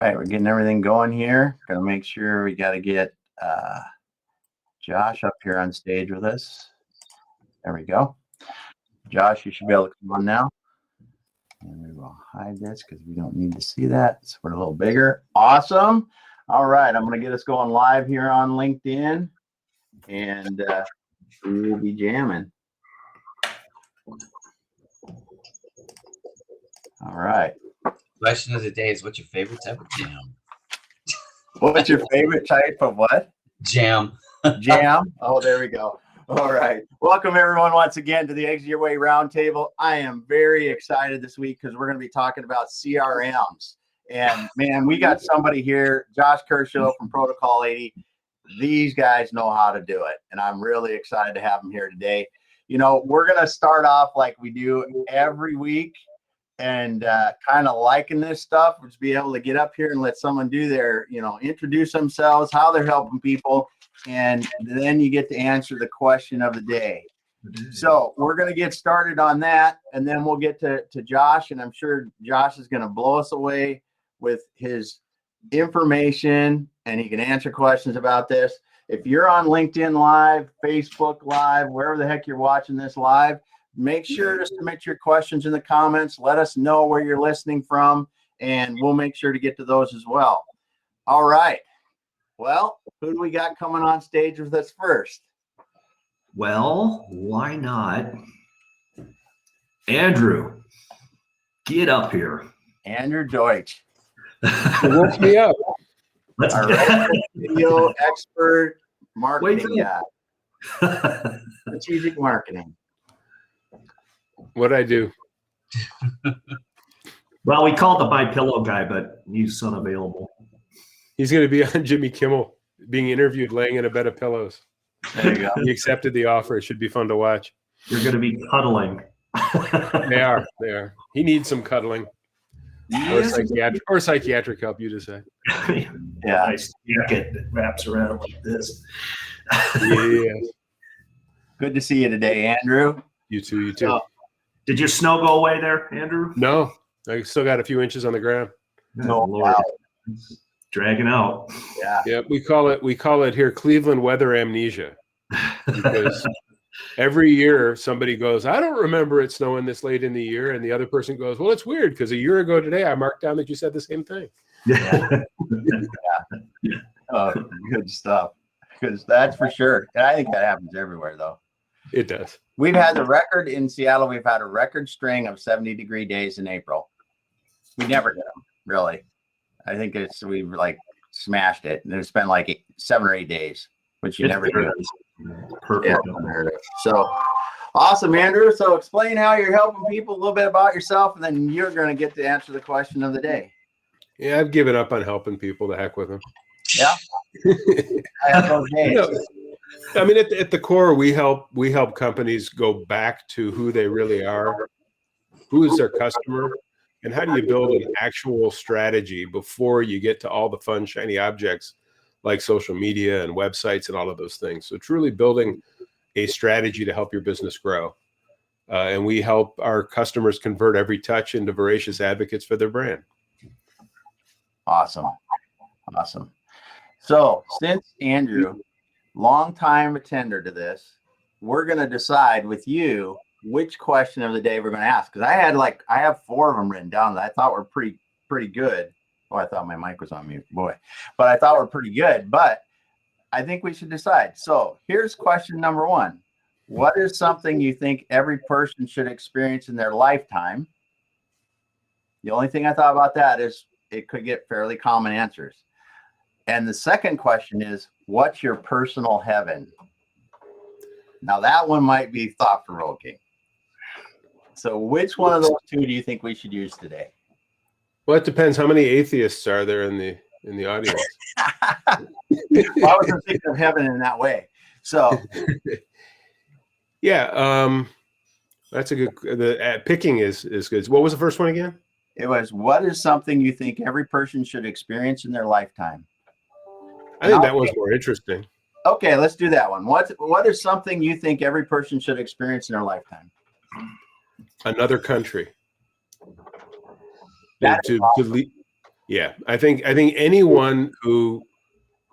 right, we're getting everything going here. Gonna make sure we got to get Josh up here on stage with us. There we go. Josh, you should be able to come on now. And we will hide this because we don't need to see that. So we're a little bigger. Awesome. All right, I'm gonna get us going live here on LinkedIn, and we will be jamming. All right. Question of the day is, what's your favorite type of jam? What's your favorite type of what? Jam. Jam. Oh, there we go. All right. Welcome, everyone, once again to the Exit Your Way Roundtable. I am very excited this week because we're going to be talking about CRMs. And, man, we got somebody here, Josh Curcio from Protocol 80. These guys know how to do it, and I'm really excited to have them here today. You know, we're going to start off like we do every week, and kind of liking this stuff, just be able to get up here and let someone do their, introduce themselves, how they're helping people, and then you get to answer the question of the day. So we're going to get started on that, and then we'll get to Josh, and I'm sure Josh is going to blow us away with his information, and he can answer questions about this. If you're on LinkedIn Live, Facebook Live, wherever the heck you're watching this live, make sure to submit your questions in the comments. Let us know where you're listening from, and we'll make sure to get to those as well. All right. Well, who do we got coming on stage with us first? Well, why not? Andrew, get up here. Andrew Deutsch. Woke me up. Let's All right. Video expert, marketing guy. Strategic marketing. What'd I do? Well, we called the My Pillow guy, but he's unavailable. He's going to be on Jimmy Kimmel being interviewed laying in a bed of pillows. There you go. He accepted the offer. It should be fun to watch. You're going to be cuddling. They are. He needs some cuddling. Or psychiatric help, you decide. Yeah. Nice jacket that wraps around like this. Yeah. Good to see you today, Andrew. You too. Did your snow go away there, Andrew? No, I still got a few inches on the ground. Oh, wow. It's dragging out. Yeah. Yeah, we call it here Cleveland weather amnesia, because every year somebody goes, I don't remember it snowing this late in the year, and the other person goes, well, it's weird because a year ago today I marked down that you said the same thing. Yeah. Oh, good stuff. Because that's for sure. And I think that happens everywhere, though. It does. We've had the record in Seattle. We've had a record string of 70-degree days in April. We never get them, really. I think we've like smashed it. And it's been like 7 or 8 days, which you never do. Perfect. Yeah, so awesome, Andrew. So explain how you're helping people, a little bit about yourself, and then you're going to get to answer the question of the day. Yeah, I've given up on helping people. The heck with them. Yeah. I have those days. I mean, at the core, we help companies go back to who they really are, who is their customer, and how do you build an actual strategy before you get to all the fun, shiny objects like social media and websites and all of those things. So truly building a strategy to help your business grow. And we help our customers convert every touch into voracious advocates for their brand. Awesome. So since Andrew, longtime attender to this, we're going to decide with you which question of the day we're going to ask. Because I have 4 of them written down that I thought were pretty good. Oh, I thought my mic was on mute, boy. But I thought were pretty good. But I think we should decide. So here's question number 1. What is something you think every person should experience in their lifetime? The only thing I thought about that is it could get fairly common answers. And the second question is, what's your personal heaven? Now that one might be thought-provoking. So which one of those 2 do you think we should use today? Well, it depends. How many atheists are there in the audience? Well, I wasn't thinking of heaven in that way. So yeah, that's a good. The picking is good. What was the first one again? it was, what is something you think every person should experience in their lifetime? I think that one's more interesting. Okay, let's do that one. What is something you think every person should experience in their lifetime? Another country. Yeah, I think anyone who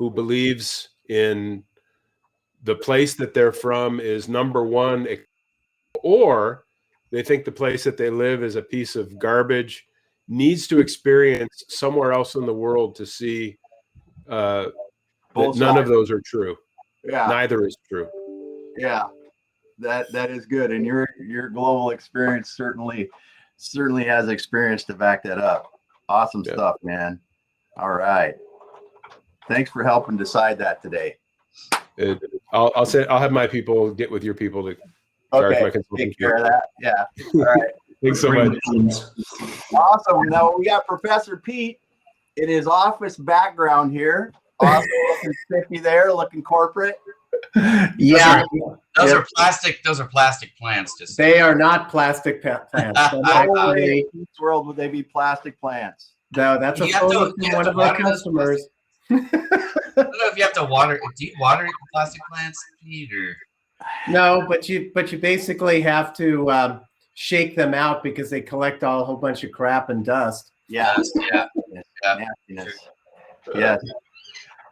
believes in the place that they're from is number one, or they think the place that they live is a piece of garbage, needs to experience somewhere else in the world to see that Both none of sides. those are true. Yeah, Neither is true. yeah, that is good, and your global experience certainly has experience to back that up. Awesome Yeah. stuff, man. All right, thanks for helping decide that today. I'll have my people get with your people to charge Okay, my consulting take care fee. of that. Yeah. All right. Thanks so Bring much. the teams. Awesome. Now we got Professor Pete in his office background here. Awesome looking sticky there, looking corporate. Yeah, Those Yeah. are plastic. Those are plastic plants. Just they are not plastic plants. No way Actually, in Pete's world would they be plastic plants. no, that's a You have photo to- from you have one to of our water those customers. I don't know if you have to water. Do you water plastic plants, Pete? Or No, but you basically have to shake them out because they collect a whole bunch of crap and dust. Yeah. yeah. Nastiness. Yes.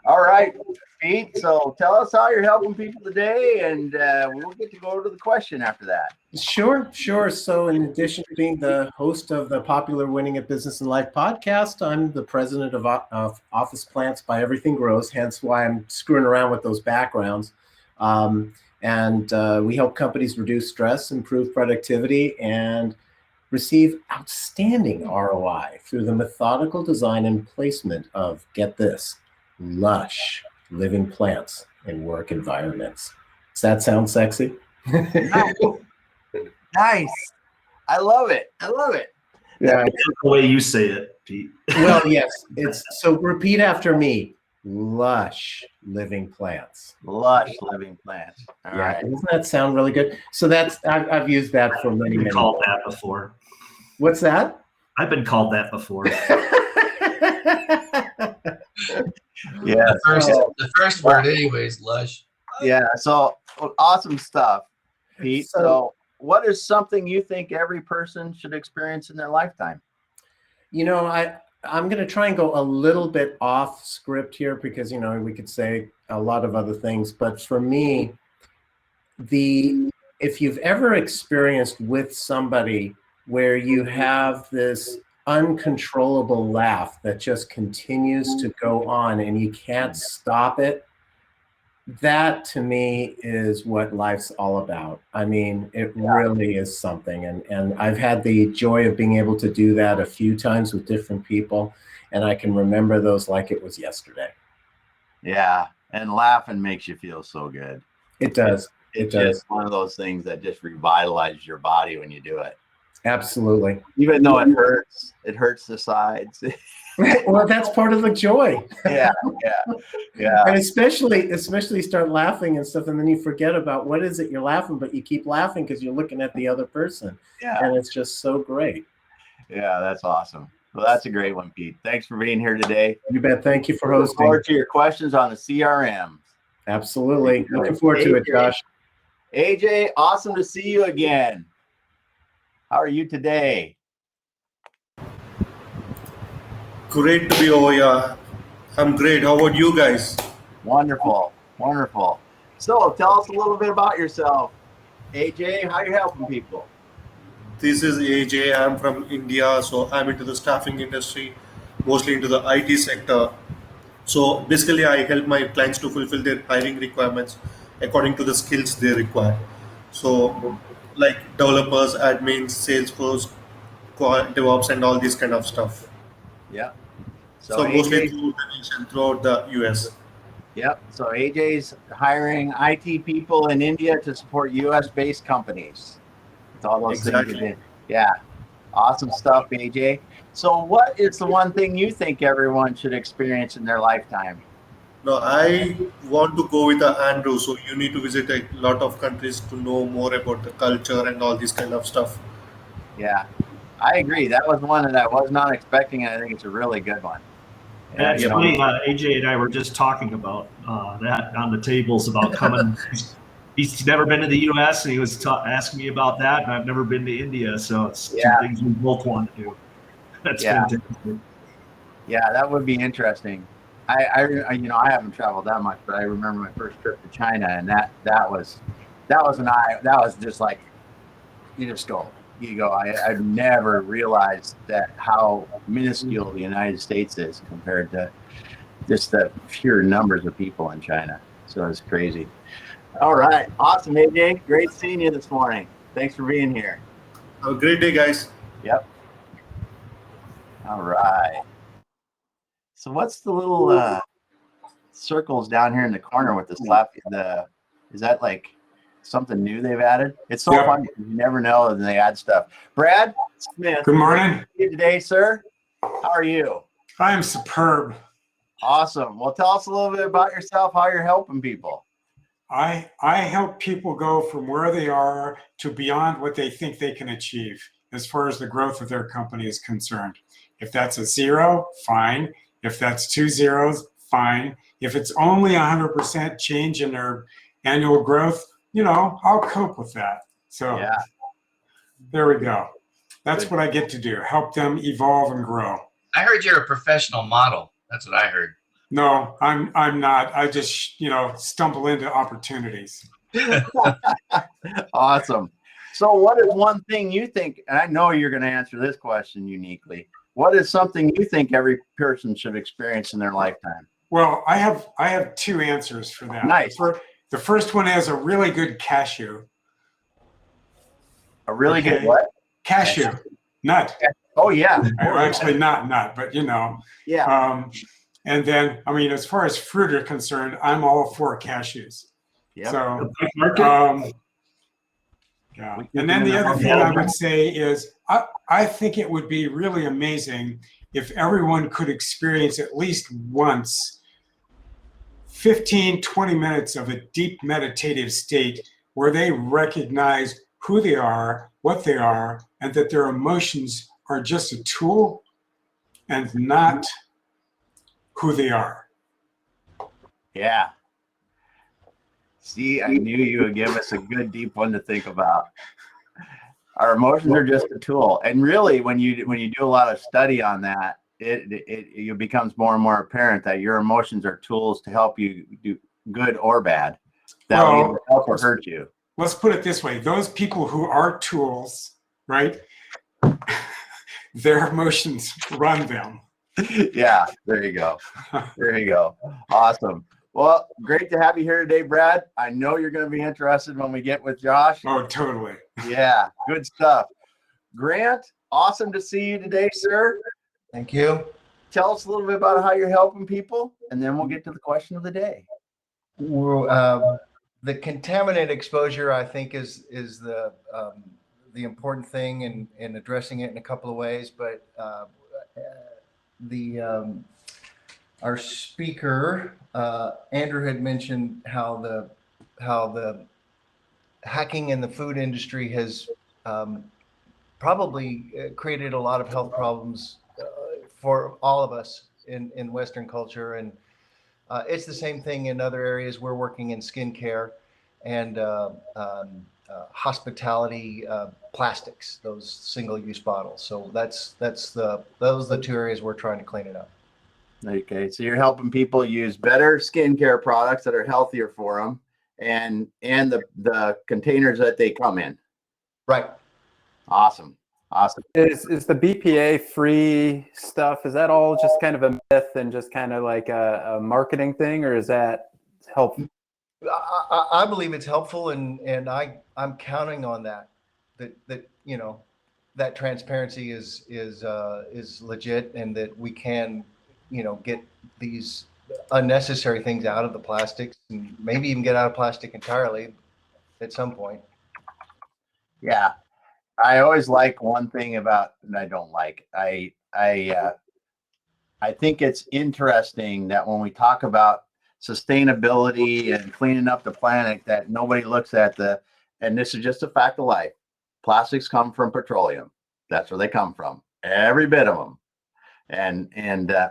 All right, Pete. So tell us how you're helping people today, and we'll get to go to the question after that. Sure. So in addition to being the host of the popular Winning at Business and Life podcast, I'm the president of Office Plants by Everything Grows, hence why I'm screwing around with those backgrounds. And we help companies reduce stress, improve productivity, and receive outstanding ROI through the methodical design and placement of, get this, lush living plants in work environments. Does that sound sexy? Nice. I love it. Yeah. The way you say it, Pete. Well, yes. It's so repeat after me. Lush living plants. Lush living plants. All right. Doesn't that sound really good? So that's I've used that for I've many, been many. called that before. What's that? I've been called that before. Yeah. the first word, anyways, lush. Yeah. So awesome stuff, Pete. So what is something you think every person should experience in their lifetime? I'm going to try and go a little bit off script here because, we could say a lot of other things. But for me, if you've ever experienced with somebody where you have this uncontrollable laugh that just continues to go on and you can't stop it, that to me is what life's all about. I mean, it really is something. And I've had the joy of being able to do that a few times with different people. And I can remember those like it was yesterday. Yeah. And laughing makes you feel so good. It does. It's just one of those things that just revitalizes your body when you do it. Absolutely. Even though it hurts the sides. Well, that's part of the joy. Yeah. And especially start laughing and stuff, and then you forget about what is it you're laughing, but you keep laughing because you're looking at the other person. Yeah. And it's just so great. Yeah, that's awesome. Well, that's a great one, Pete. Thanks for being here today. You bet. Thank you for Look hosting. forward to your questions on the CRM. Absolutely. Looking forward to it, Josh. AJ, awesome to see you again. How are you today? Great to be over here. I'm great. How about you guys? Wonderful. So tell us a little bit about yourself. AJ, how are you helping people? This is AJ. I'm from India, so I'm into the staffing industry, mostly into the IT sector. So basically, I help my clients to fulfill their hiring requirements according to the skills they require. So, like developers, admins, Salesforce, DevOps, and all this kind of stuff. Yeah. So mostly through the nation, throughout the US. Yep. So AJ's hiring IT people in India to support US-based companies. It's all those things. Exactly. You did. Yeah. Awesome stuff, AJ. So what is the one thing you think everyone should experience in their lifetime? No, I want to go with Andrew. So you need to visit a lot of countries to know more about the culture and all this kind of stuff. Yeah, I agree. That was one that I was not expecting, and I think it's a really good one. Yeah, it's funny. AJ and I were just talking about that on the tables about coming. He's never been to the U.S. and he was asking me about that, and I've never been to India, so it's two things we both want to do. That's fantastic. Yeah, that would be interesting. I haven't traveled that much, but I remember my first trip to China, and that was just like you go. I've never realized that how minuscule the United States is compared to just the sheer numbers of people in China. So it's crazy. All right, awesome, AJ. Great seeing you this morning. Thanks for being here. Have a great day, guys. Yep. All right. So what's the little circles down here in the corner with the slap? Is that like something new they've added? It's so funny. You never know, and they add stuff. Brad Smith. Good morning. How are you today, sir? How are you? I am superb. Awesome. Well, tell us a little bit about yourself, how you're helping people. I help people go from where they are to beyond what they think they can achieve as far as the growth of their company is concerned. If that's a 0, fine. If that's 2 zeros, fine. If it's only 100% change in their annual growth, I'll cope with that. So Yeah. There we go. That's what I get to do, help them evolve and grow. I heard you're a professional model. That's what I heard. No, I'm not. I just, stumble into opportunities. Awesome. So what is one thing you think, and I know you're going to answer this question uniquely, what is something you think every person should experience in their lifetime? Well, I have 2 answers for that. Nice. The first one is a really good cashew. A really good what? Cashew. Nut. Oh, yeah. Or actually not nut, but Yeah. And then, as far as fruit are concerned, I'm all for cashews. Yep. So, yeah. And then the other thing I would say is I think it would be really amazing if everyone could experience at least once 15, 20 minutes of a deep meditative state where they recognize who they are, what they are, and that their emotions are just a tool and not who they are. Yeah. See, I knew you would give us a good deep one to think about. Our emotions are just a tool. And really, when you do a lot of study on that, it becomes more and more apparent that your emotions are tools to help you do good or bad. That will either help or hurt you. Let's put it this way. Those people who are tools, right? Their emotions run them. Yeah, there you go. There you go. Awesome. Well, great to have you here today, Brad. I know you're going to be interested when we get with Josh. Oh, totally. Yeah, good stuff. Grant, awesome to see you today, sir. Thank you. Tell us a little bit about how you're helping people, and then we'll get to the question of the day. The contaminant exposure, I think, is the important thing in addressing it in a couple of ways. But our speaker Andrew had mentioned how the hacking in the food industry has probably created a lot of health problems for all of us in Western culture, and it's the same thing in other areas. We're working in skincare and hospitality plastics, those single-use bottles. So those are the 2 areas we're trying to clean it up. Okay, so you're helping people use better skincare products that are healthier for them, and the containers that they come in. Right. Awesome. Is the BPA free stuff, is that all just kind of a myth and just kind of like a marketing thing, or is that helpful? I believe it's helpful, and I'm counting on that transparency is legit, and that we can get these unnecessary things out of the plastics, and maybe even get out of plastic entirely at some point. Yeah. I always like one thing about, and I don't like, I think it's interesting that when we talk about sustainability and cleaning up the planet, that nobody looks at and this is just a fact of life. Plastics come from petroleum. That's where they come from. Every bit of them. And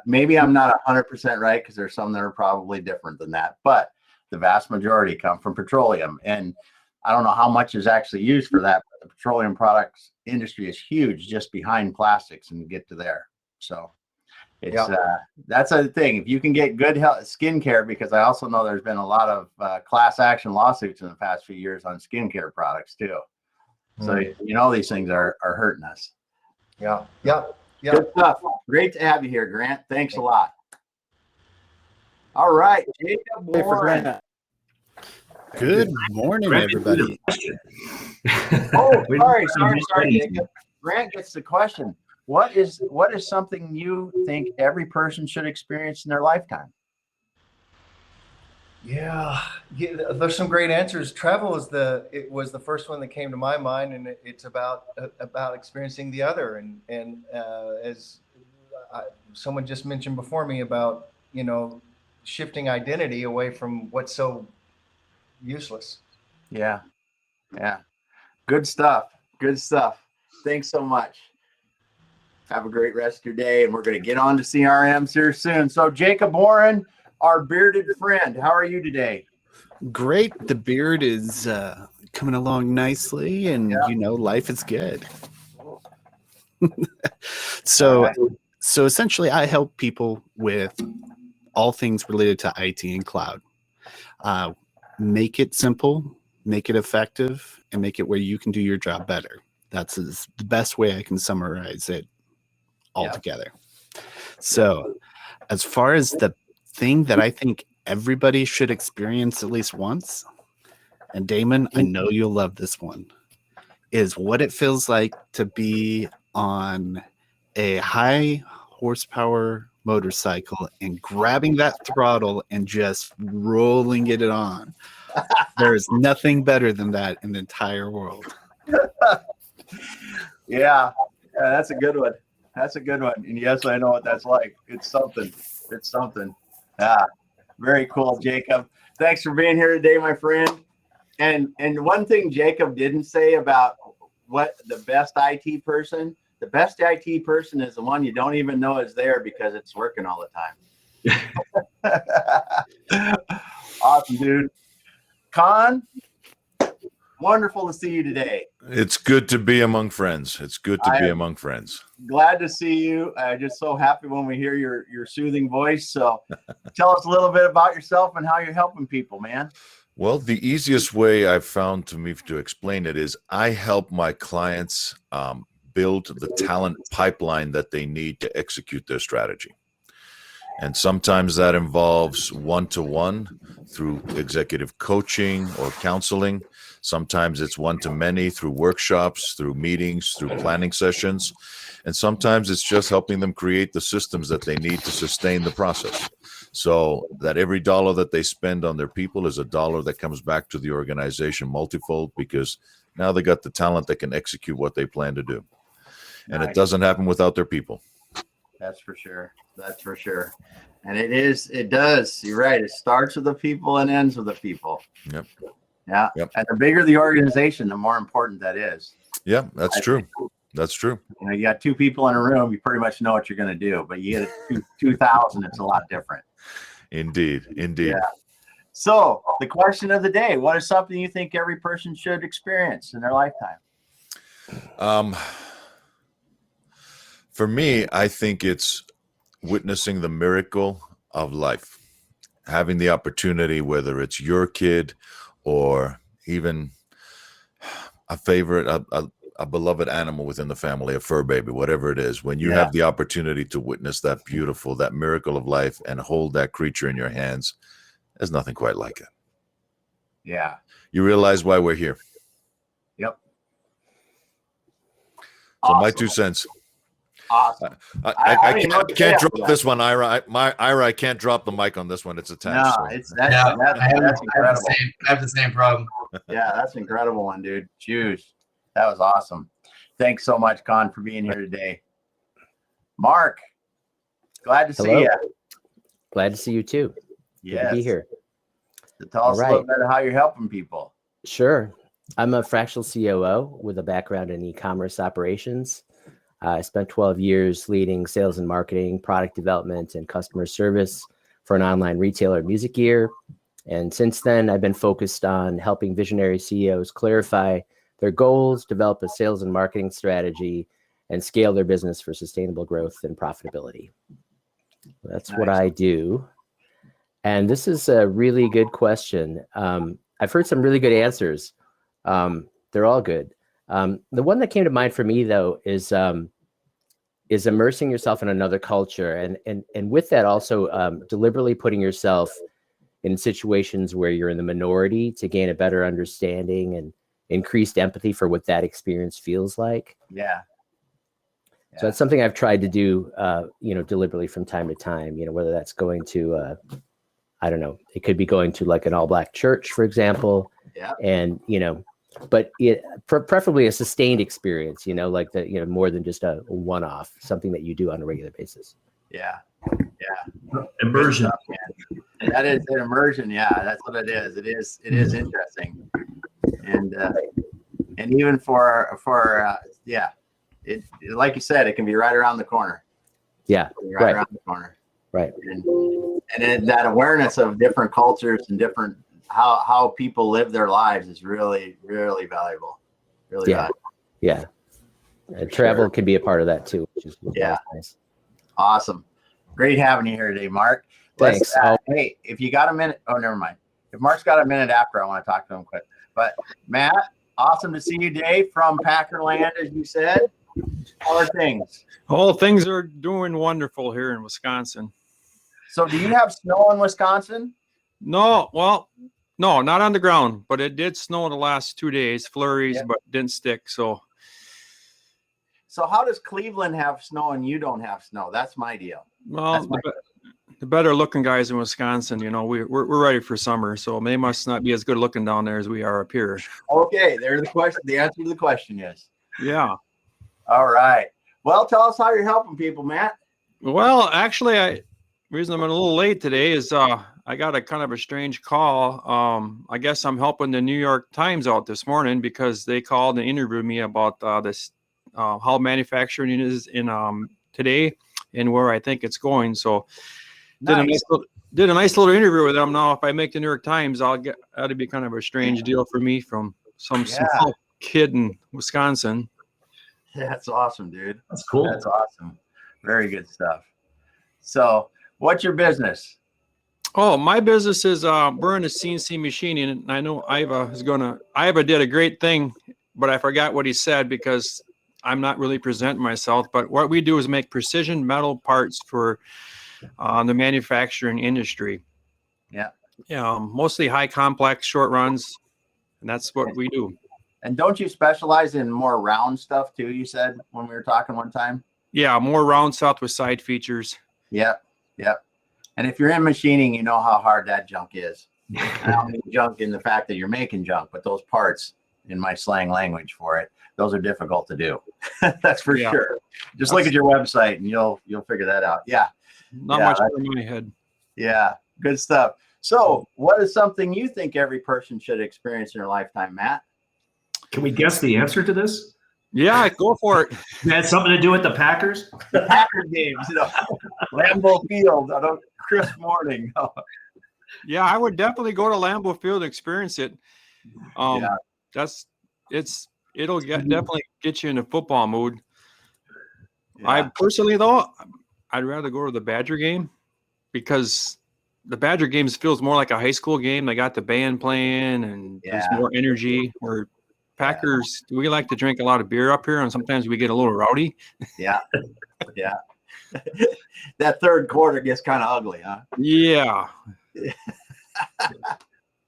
maybe I'm not 100% right, because there's some that are probably different than that, but the vast majority come from petroleum. And I don't know how much is actually used for that, but the petroleum products industry is huge just behind plastics and get to there. So It's that's a thing. If you can get good health, skincare, because I also know there's been a lot of class action lawsuits in the past few years on skincare products too. So these things are hurting us. Yeah. Good stuff. Great to have you here, Grant. Thanks a lot. All right, Jacob Warren. Good morning, everybody. Oh, sorry, Jacob. Grant gets the question. What is something you think every person should experience in their lifetime? Yeah, there's some great answers. Travel was the first one that came to my mind, and it's about experiencing the other. And as someone just mentioned before me about shifting identity away from what's so useless. Yeah. Good stuff. Thanks so much. Have a great rest of your day, and we're going to get on to CRMs here soon. So Jacob Warren, our bearded friend, how are you today? Great. The beard is coming along nicely, and life is good. So essentially, I help people with all things related to IT and cloud. Make it simple, make it effective, and make it where you can do your job better. That's the best way I can summarize it altogether. So as far as the thing that I think everybody should experience at least once, and Damon, I know you'll love this one, is what it feels like to be on a high horsepower motorcycle and grabbing that throttle and just rolling it on. There is nothing better than that in the entire world. Yeah, that's a good one. And yes, I know what that's like. It's something. Yeah, very cool, Jacob. Thanks for being here today, my friend. And one thing Jacob didn't say about what the best IT person is the one you don't even know is there because it's working all the time. Awesome, dude. Con, wonderful to see you today. It's good to be among friends. Glad to see you. I'm just so happy when we hear your soothing voice. So tell us a little bit about yourself and how you're helping people, man. Well, the easiest way I've found to explain it is I help my clients build the talent pipeline that they need to execute their strategy. And sometimes that involves one-to-one through executive coaching or counseling. Sometimes it's one-to-many through workshops, through meetings, through planning sessions. And sometimes it's just helping them create the systems that they need to sustain the process. So that every dollar that they spend on their people is a dollar that comes back to the organization multifold, because now they got the talent that can execute what they plan to do. And It doesn't happen without their people. That's for sure. And it does. You're right. It starts with the people and ends with the people. Yep. Yeah. Yep. And the bigger the organization, the more important that is. Yeah, that's true. That's true. You got two people in a room, you pretty much know what you're going to do. But you get 2,000, it's a lot different. Indeed. Yeah. So the question of the day: what is something you think every person should experience in their lifetime? For me, I think it's witnessing the miracle of life, having the opportunity, whether it's your kid or even a favorite, a beloved animal within the family, a fur baby, whatever it is, when you have the opportunity to witness that miracle of life and hold that creature in your hands, there's nothing quite like it. Yeah. You realize why we're here. Yep. So awesome. My 2 cents. Awesome. I can't drop this one, Ira. I can't drop the mic on this one. It's attached. No, that's incredible. I have the same problem. Yeah, that's an incredible one, dude. Jeez, that was awesome. Thanks so much, Con, for being here today. Mark, glad to see you. Glad to see you too. Yes. Good to be here. So tell us a little bit of how you're helping people. Sure. I'm a fractional COO with a background in e-commerce operations. I spent 12 years leading sales and marketing, product development, and customer service for an online retailer of music gear. And since then, I've been focused on helping visionary CEOs clarify their goals, develop a sales and marketing strategy, and scale their business for sustainable growth and profitability. That's what I do. And this is a really good question. I've heard some really good answers. They're all good. The one that came to mind for me, though, is immersing yourself in another culture. And with that, also deliberately putting yourself in situations where you're in the minority to gain a better understanding and increased empathy for what that experience feels like. Yeah. So that's something I've tried to do, deliberately from time to time, whether that's going to, I don't know, it could be going to like an all black church, for example. Yeah. And, but preferably a sustained experience, like more than just a one-off, something that you do on a regular basis. Yeah. Immersion. That is an immersion. Yeah, that's what it is. It is interesting. And even for it, like you said, it can be right around the corner. Yeah. Right around the corner. Right. And that awareness of different cultures and different how people live their lives is really, really valuable. Really valuable. Yeah. And travel can be a part of that too, which is nice. Awesome. Great having you here today, Mark. Thanks. Hey, if you got a minute, never mind. If Mark's got a minute after, I want to talk to him quick. But Matt, awesome to see you, Dave, from Packerland, as you said. How are things? Oh, things are doing wonderful here in Wisconsin. So do you have snow in Wisconsin? No, not on the ground, but it did snow the last 2 days, flurries, but didn't stick. So how does Cleveland have snow and you don't have snow? That's my deal. Well, the better looking guys in Wisconsin, we're ready for summer, so they must not be as good looking down there as we are up here. Okay, there's the question. The answer to the question is. Yeah. All right. Well, tell us how you're helping people, Matt. Well, actually, the reason I'm a little late today is I got a kind of a strange call. I guess I'm helping the New York Times out this morning because they called and interviewed me about this how manufacturing is in today and where I think it's going. So did a nice little interview with them. Now, if I make the New York Times, that'd be kind of a strange deal for me from some small kid in Wisconsin. That's awesome, dude. That's cool. That's awesome. Very good stuff. So what's your business? Oh, my business is we're in the CNC machining, and I know Iva did a great thing, but I forgot what he said because I'm not really presenting myself. But what we do is make precision metal parts for the manufacturing industry. Yeah. Mostly high complex short runs, and that's what we do. And don't you specialize in more round stuff too? You said when we were talking one time. Yeah, more round stuff with side features. Yep. And if you're in machining, you know how hard that junk is. I don't mean junk in the fact that you're making junk, but those parts, in my slang language for it, those are difficult to do. That's for sure. Just look at your website and you'll figure that out. Yeah. Not much in my head. Yeah, good stuff. So, what is something you think every person should experience in their lifetime, Matt? Can we guess the answer to this? Yeah, go for it. It had something to do with the Packers? The Packers games, Lambeau Field on a crisp morning. Yeah, I would definitely go to Lambeau Field and experience it. It'll definitely get you in a football mood. Yeah. I personally, though, I'd rather go to the Badger game because the Badger games feels more like a high school game. They got the band playing and there's more energy. Where Packers, we like to drink a lot of beer up here, and sometimes we get a little rowdy. Yeah. That third quarter gets kind of ugly, huh? Yeah.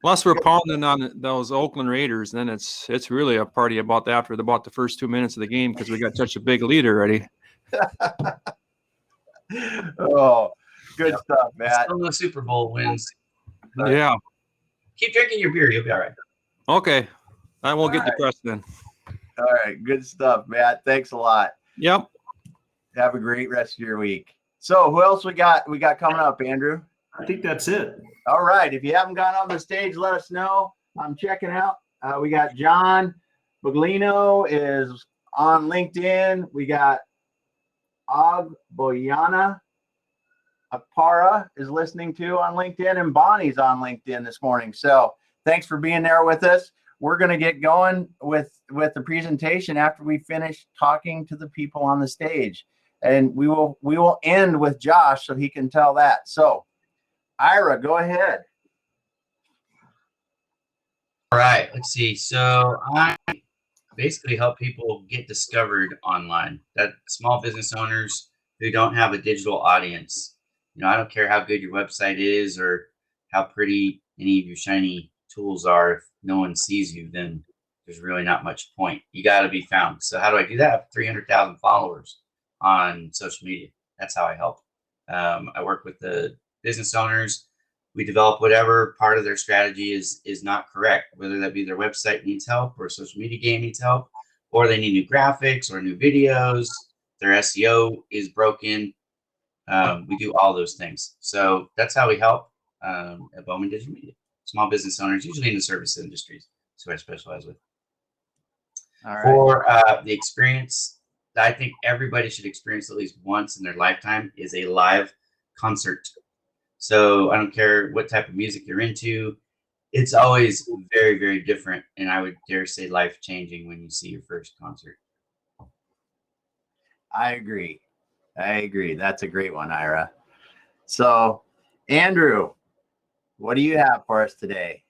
Plus, we're pounding on those Oakland Raiders, then it's really a party about the first 2 minutes of the game because we got such a big lead already. Oh, good stuff, Matt. Still no Super Bowl wins. Yeah. Keep drinking your beer. You'll be all right. Okay. I won't get depressed then. All right. Good stuff, Matt. Thanks a lot. Yep. Have a great rest of your week. So who else we got coming up, Andrew? I think that's it. All right. If you haven't gone on the stage, let us know. I'm checking out. We got John Buglino is on LinkedIn. We got Boyana Akpara is listening to on LinkedIn, and Bonnie's on LinkedIn this morning. So thanks for being there with us. We're going to get going with the presentation after we finish talking to the people on the stage. And we will end with Josh so he can tell that. So Ira, go ahead. All right, let's see. So I basically help people get discovered online. That small business owners who don't have a digital audience. I don't care how good your website is or how pretty any of your shiny tools are. If no one sees you, then there's really not much point. You got to be found. So how do I do that? I have 300,000 followers on social media. That's how I help. I work with the business owners. We develop whatever part of their strategy is not correct, whether that be their website needs help or social media game needs help, or they need new graphics or new videos, their SEO is broken. We do all those things. So that's how we help at Bowman Digital Media. Small business owners, usually in the service industries. That's what I specialize with. All right. For the experience that I think everybody should experience at least once in their lifetime is a live concert. So I don't care what type of music you're into. It's always very, very different. And I would dare say life-changing when you see your first concert. I agree. That's a great one, Ira. So, Andrew, what do you have for us today?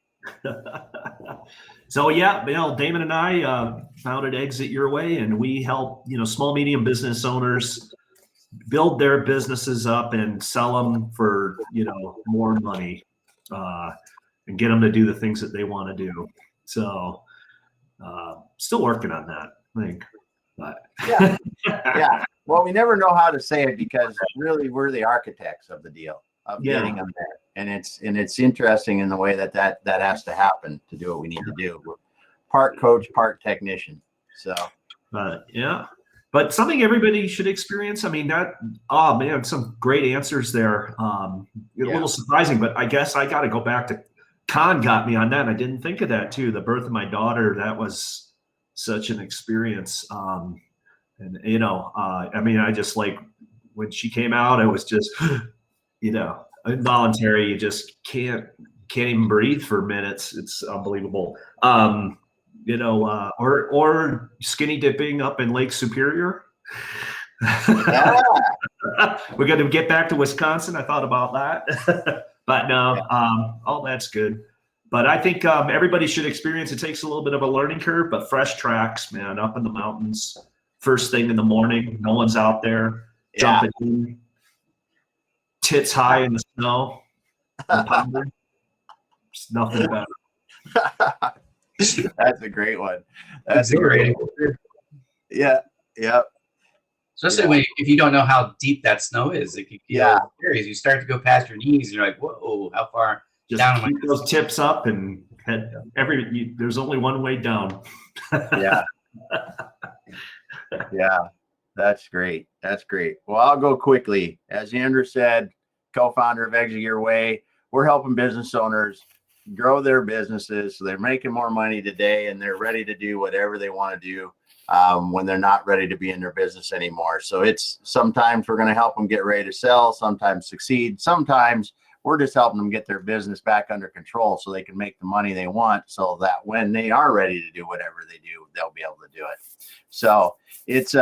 So yeah, Damon and I founded Exit Your Way, and we help small medium business owners build their businesses up and sell them for more money, and get them to do the things that they want to do. So still working on that, I think. But yeah. Well, we never know how to say it because really we're the architects of the deal of getting them there. And it's interesting in the way that has to happen to do what we need to do. We're part coach, part technician. So, but something everybody should experience. I mean, some great answers there. A little surprising, but I guess I got to go back to Khan got me on that. I didn't think of that too. The birth of my daughter, that was such an experience. And I just when she came out, it was just, involuntary. You just can't even breathe for minutes. It's unbelievable. Or skinny dipping up in Lake Superior. We're going to get back to Wisconsin. I thought about that, but no, all that's good. But I think everybody should experience. It takes a little bit of a learning curve, but fresh tracks, man, up in the mountains, first thing in the morning, no one's out there, jumping in, tits high in the snow. There's nothing better. That's a great one. That's a great one. Yeah. Especially if you don't know how deep that snow is. It could get scary. As you start to go past your knees, you're like, whoa, how far just down? Keep those tips up, and there's only one way down. Yeah, that's great. Well, I'll go quickly. As Andrew said, co-founder of Exit Your Way, we're helping business owners grow their businesses so they're making more money today and they're ready to do whatever they want to do when they're not ready to be in their business anymore. So it's sometimes we're going to help them get ready to sell, sometimes succeed, sometimes we're just helping them get their business back under control so they can make the money they want, so that when they are ready to do whatever they do, they'll be able to do it. So it's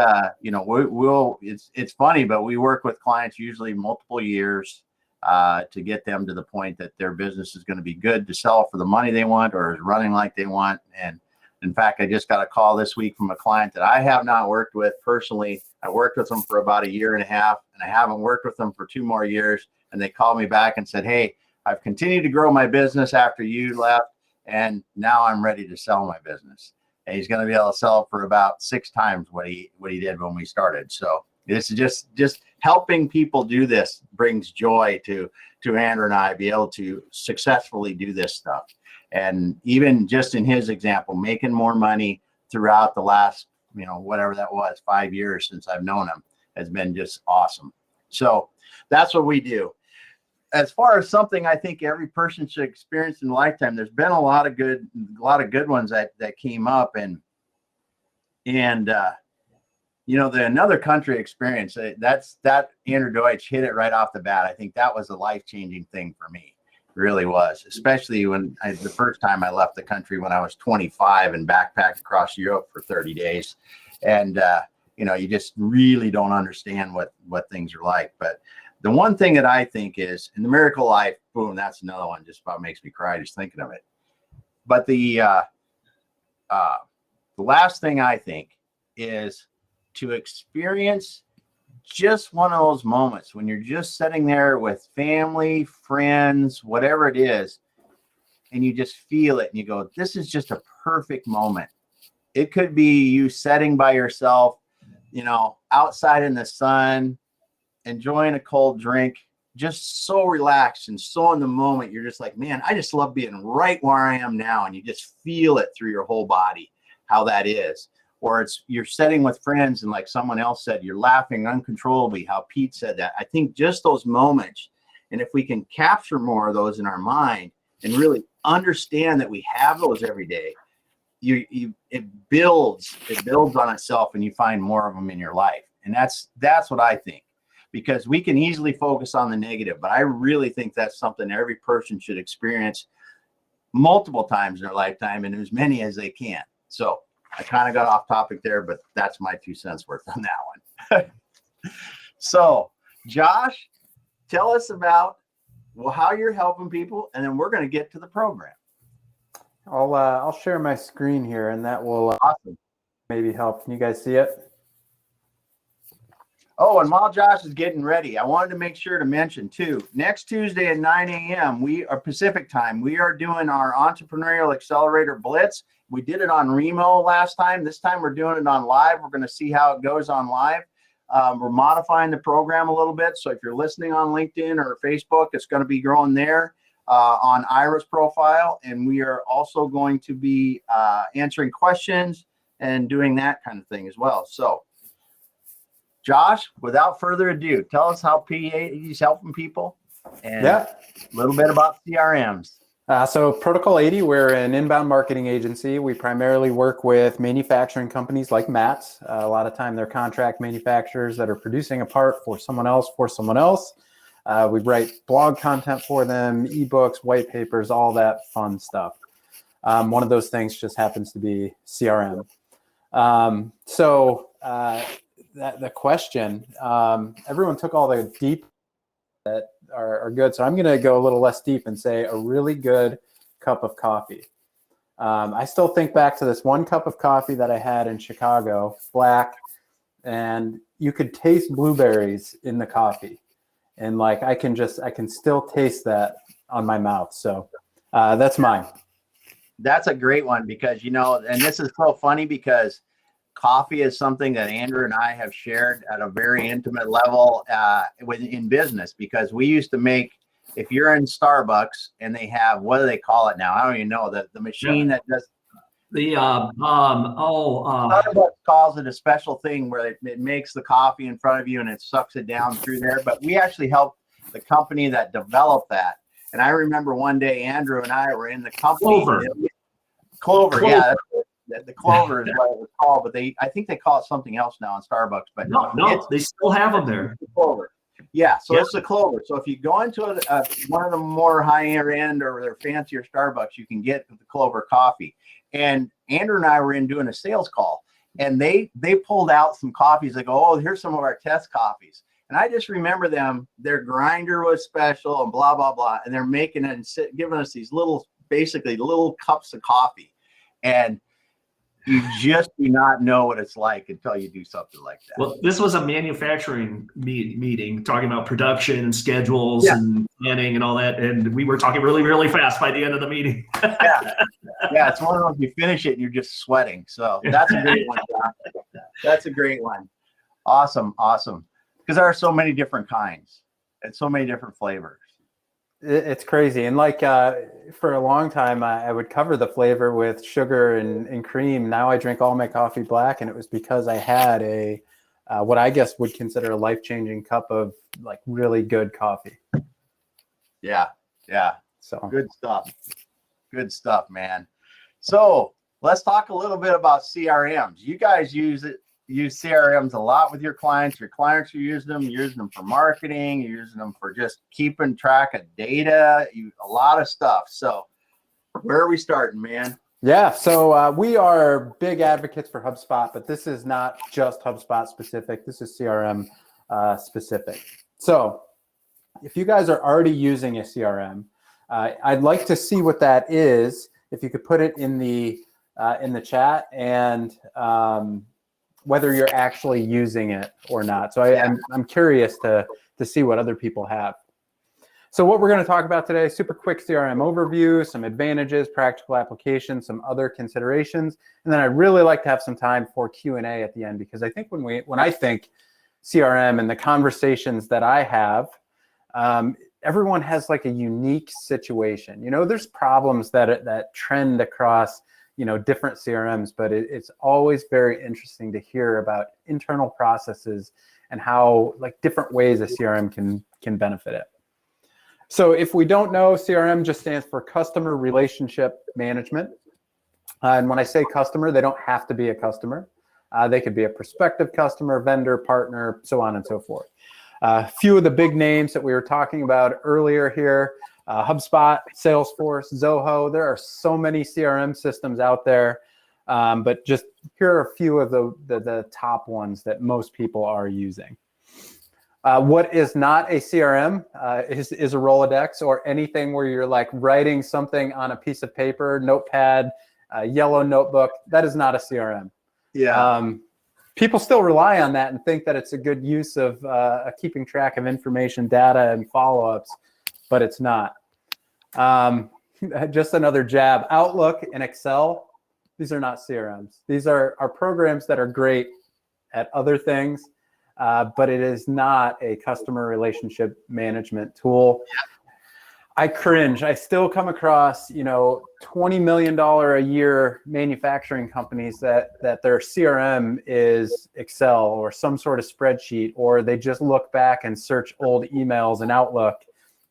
it's funny, but we work with clients usually multiple years to get them to the point that their business is going to be good to sell for the money they want or is running like they want. And in fact, I just got a call this week from a client that I have not worked with personally. I worked with them for about 1.5 years, and I haven't worked with them for 2 more years. And they called me back and said, "Hey, I've continued to grow my business after you left, and now I'm ready to sell my business." And he's going to be able to sell for about 6 times what he did when we started. So this is just helping people do this brings joy to Andrew and I, be able to successfully do this stuff. And even just in his example, making more money throughout the last, whatever that was, 5 years since I've known him, has been just awesome. So that's what we do. As far as something I think every person should experience in a lifetime, there's been a lot of good ones that came up, and the another country experience, that Andrew Deutsch hit it right off the bat. I think that was a life-changing thing for me. It really was, especially when the first time I left the country when I was 25 and backpacked across Europe for 30 days. And you just really don't understand what things are like. But the one thing that I think is in the miracle life, boom, that's another one, just about makes me cry just thinking of it. But the last thing I think is to experience just one of those moments when you're just sitting there with family, friends, whatever it is, and you just feel it and you go, this is just a perfect moment. It could be you sitting by yourself, outside in the sun, enjoying a cold drink, just so relaxed and so in the moment. You're just like, man, I just love being right where I am now. And you just feel it through your whole body, how that is. Or you're sitting with friends and like someone else said, you're laughing uncontrollably, how Pete said that. I think just those moments, and if we can capture more of those in our mind and really understand that we have those every day, it builds on itself, and you find more of them in your life. And that's what I think, because we can easily focus on the negative, but I really think that's something every person should experience multiple times in their lifetime, and as many as they can. So I kind of got off topic there, but that's my 2 cents worth on that one. So Josh, tell us about how you're helping people, and then we're going to get to the program. I'll share my screen here, and that will maybe help. Can you guys see it? Oh, and while Josh is getting ready, I wanted to make sure to mention too, next Tuesday at 9 a.m. we are Pacific time. We are doing our Entrepreneurial Accelerator Blitz. We did it on Remo last time. This time we're doing it on live. We're going to see how it goes on live. We're modifying the program a little bit. So if you're listening on LinkedIn or Facebook, it's going to be growing there. On Ira's profile, and we are also going to be answering questions and doing that kind of thing as well. So Josh, without further ado, tell us how PA's helping people and a little bit about CRMs. So Protocol 80, we're an inbound marketing agency. We primarily work with manufacturing companies like Matt's. A lot of time they're contract manufacturers that are producing a part for someone else. We write blog content for them, ebooks, white papers, all that fun stuff. One of those things just happens to be CRM. The question, everyone took all the deep that are good. So I'm going to go a little less deep and say a really good cup of coffee. I still think back to this one cup of coffee that I had in Chicago, black, and you could taste blueberries in the coffee. And like, I can still taste that on my mouth. So that's mine. That's a great one because, and this is so funny because coffee is something that Andrew and I have shared at a very intimate level in business, because we used to make, if you're in Starbucks and they have, what do they call it now? I don't even know, the machine that does Starbucks calls it a special thing where it makes the coffee in front of you and it sucks it down through there. But we actually helped the company that developed that. And I remember one day Andrew and I were in the company. Clover. Yeah. The Clover is what it was called, but I think they call it something else now in Starbucks. But no, they still have them there. Clover. Yeah, so it's the Clover. So if you go into one of the more higher end or their fancier Starbucks, you can get the Clover coffee. And Andrew and I were doing a sales call, and they pulled out some coffees. They go, oh, here's some of our test coffees. And I just remember their grinder was special and blah, blah, blah. And they're making it and giving us these basically little cups of coffee. And you just do not know what it's like until you do something like that. Well, this was a manufacturing meeting talking about production and schedules and planning and all that. And we were talking really, really fast by the end of the meeting. Yeah, it's one of those, you finish it and you're just sweating. So that's a great one, John. That's a great one. Awesome. Because there are so many different kinds and so many different flavors. It's crazy. And like for a long time, I would cover the flavor with sugar and cream. Now I drink all my coffee black, and it was because I had what I guess would consider a life-changing cup of like really good coffee. Yeah. So good stuff, man. So let's talk a little bit about CRMs. You guys use CRMs a lot with your clients. Your clients are using them for marketing, you're using them for just keeping track of data, a lot of stuff. So where are we starting, man? Yeah, so we are big advocates for HubSpot, but this is not just HubSpot specific. This is CRM specific. So if you guys are already using a CRM, I'd like to see what that is. If you could put it in the chat, and whether you're actually using it or not. So I'm curious to see what other people have. So what we're going to talk about today, super quick CRM overview, some advantages, practical applications, some other considerations, and then I'd really like to have some time for Q&A at the end, because I think when I think CRM and the conversations that I have, everyone has like a unique situation. You know, there's problems that trend across, you know, different CRMs, but it's always very interesting to hear about internal processes and how like different ways a CRM can benefit it. So if we don't know, CRM just stands for Customer Relationship Management. And when I say customer, they don't have to be a customer. They could be a prospective customer, vendor, partner, so on and so forth. A few of the big names that we were talking about earlier here, HubSpot, Salesforce, Zoho. There are so many CRM systems out there, but just here are a few of the top ones that most people are using. What is not a CRM is a Rolodex, or anything where you're like writing something on a piece of paper, notepad, yellow notebook. That is not a CRM. Yeah. People still rely on that and think that it's a good use of keeping track of information, data, and follow-ups, but it's not. Just another jab. Outlook and Excel, these are not CRMs. These are programs that are great at other things, but it is not a customer relationship management tool. I cringe. I still come across, you know, $20 million a year manufacturing companies that their CRM is Excel or some sort of spreadsheet, or they just look back and search old emails in Outlook.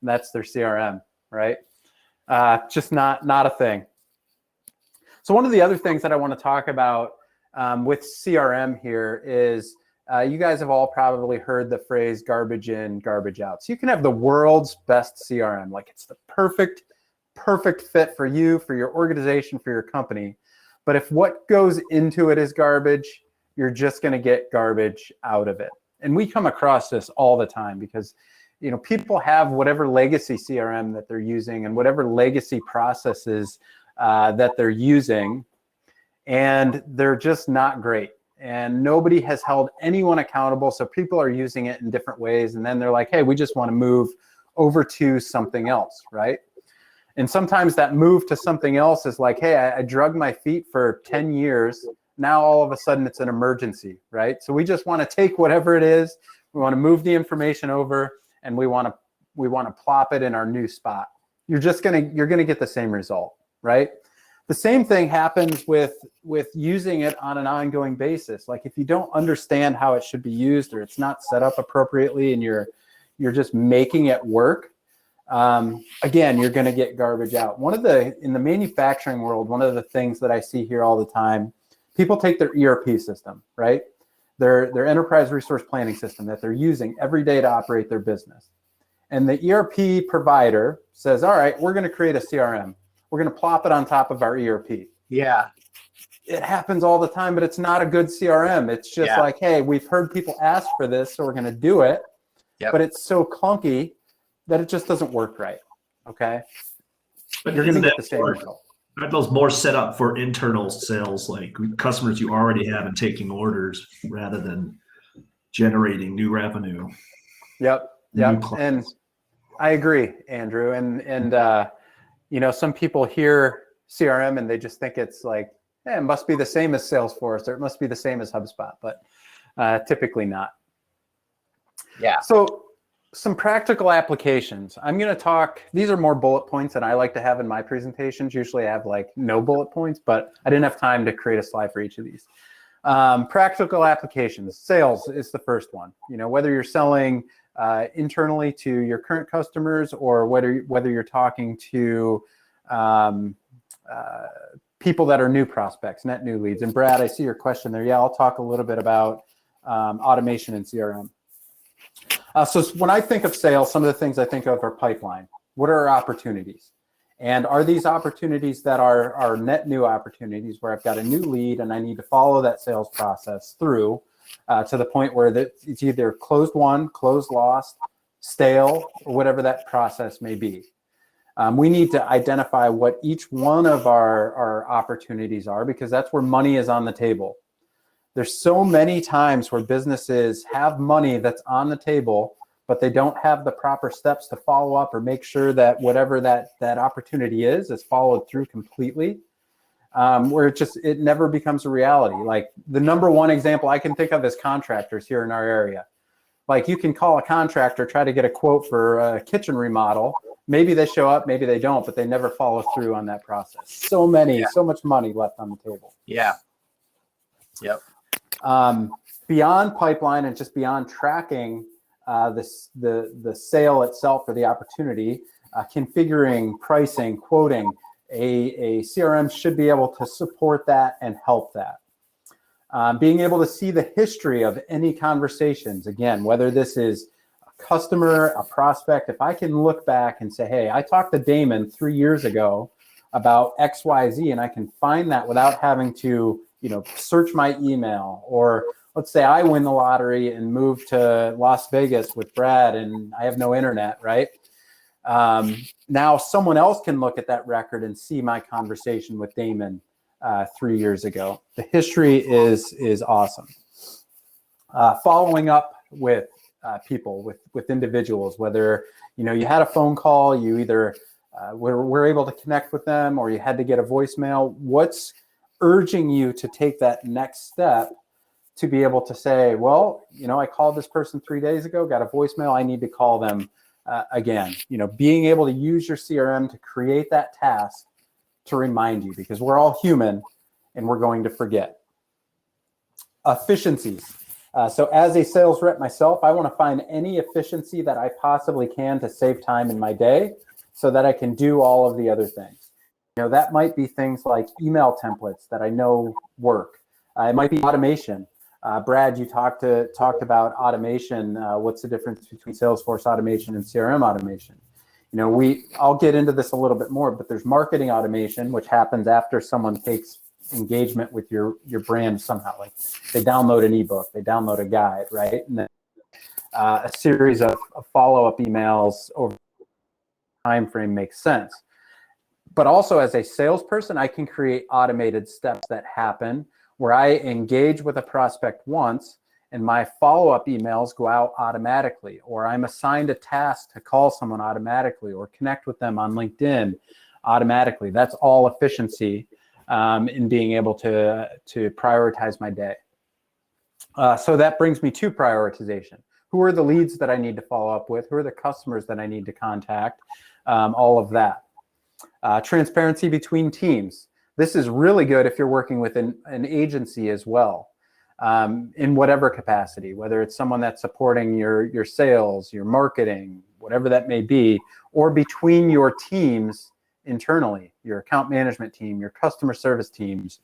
And that's their CRM, right? Just not a thing. So one of the other things that I want to talk about with CRM here is, you guys have all probably heard the phrase garbage in, garbage out. So you can have the world's best CRM, like it's the perfect fit for you, for your organization, for your company. But if what goes into it is garbage, you're just going to get garbage out of it. And we come across this all the time because, you know, people have whatever legacy CRM that they're using and whatever legacy processes that they're using, and they're just not great. And nobody has held anyone accountable. So people are using it in different ways. And then they're like, hey, we just want to move over to something else, right? And sometimes that move to something else is like, hey, I drug my feet for 10 years. Now all of a sudden it's an emergency, right? So we just want to take whatever it is. We want to move the information over, and we want to plop it in our new spot. You're going to get the same result, right? The same thing happens with using it on an ongoing basis. Like if you don't understand how it should be used, or it's not set up appropriately, and you're just making it work, again, you're going to get garbage out. In the manufacturing world, one of the things that I see here all the time, people take their ERP system, right? Their enterprise resource planning system that they're using every day to operate their business. And the ERP provider says, all right, we're going to create a CRM. We're going to plop it on top of our ERP. Yeah. It happens all the time, but it's not a good CRM. It's just like, hey, we've heard people ask for this, so we're going to do it. Yep. But it's so clunky that it just doesn't work right. Okay. But you're going to get the same result. Aren't those more set up for internal sales, like customers you already have and taking orders rather than generating new revenue? Yep. And I agree, Andrew. And you know, some people hear CRM and they just think it's like, it must be the same as Salesforce, or it must be the same as HubSpot, but typically not. Yeah. So some practical applications. I'm going to talk, these are more bullet points than I like to have in my presentations. Usually I have like no bullet points, but I didn't have time to create a slide for each of these. Practical applications. Sales is the first one. You know, whether you're selling internally to your current customers, or whether you're talking to people that are new prospects, net new leads. And Brad, I see your question there. Yeah, I'll talk a little bit about automation and CRM. So when I think of sales, some of the things I think of are pipeline. What are our opportunities? And are these opportunities that are net new opportunities where I've got a new lead and I need to follow that sales process through to the point where it's either closed won, closed lost, stale, or whatever that process may be. We need to identify what each one of our opportunities are, because that's where money is on the table. There's so many times where businesses have money that's on the table, but they don't have the proper steps to follow up or make sure that whatever that opportunity is followed through completely, where it never becomes a reality. Like the number one example I can think of is contractors here in our area. Like you can call a contractor, try to get a quote for a kitchen remodel. Maybe they show up, maybe they don't, but they never follow through on that process. So much money left on the table. Yeah. Yep. Beyond pipeline and just beyond tracking the sale itself or the opportunity, configuring, pricing, quoting, a CRM should be able to support that and help that. Being able to see the history of any conversations, again, whether this is a customer, a prospect, if I can look back and say, hey, I talked to Damon 3 years ago about XYZ, and I can find that without having to, search my email, or let's say I win the lottery and move to Las Vegas with Brad and I have no internet, right? Now someone else can look at that record and see my conversation with Damon 3 years ago. The history is awesome. Following up with people, with individuals, whether you had a phone call, you either were able to connect with them, or you had to get a voicemail. What's urging you to take that next step to be able to say, well, I called this person 3 days ago, got a voicemail, I need to call them again. Being able to use your CRM to create that task to remind you, because we're all human and we're going to forget. Efficiencies. So as a sales rep myself, I want to find any efficiency that I possibly can to save time in my day so that I can do all of the other things. That might be things like email templates that I know work. It might be automation. Brad, you talked about automation. What's the difference between Salesforce automation and CRM automation? I'll get into this a little bit more, but there's marketing automation, which happens after someone takes engagement with your brand somehow. Like they download an ebook, they download a guide, right? And then a series of follow-up emails over time frame makes sense. But also as a salesperson, I can create automated steps that happen where I engage with a prospect once and my follow-up emails go out automatically, or I'm assigned a task to call someone automatically or connect with them on LinkedIn automatically. That's all efficiency in being able to prioritize my day. So that brings me to prioritization. Who are the leads that I need to follow up with? Who are the customers that I need to contact? All of that. Transparency between teams. This is really good if you're working with an agency as well, in whatever capacity, whether it's someone that's supporting your sales, your marketing, whatever that may be, or between your teams internally, your account management team, your customer service teams.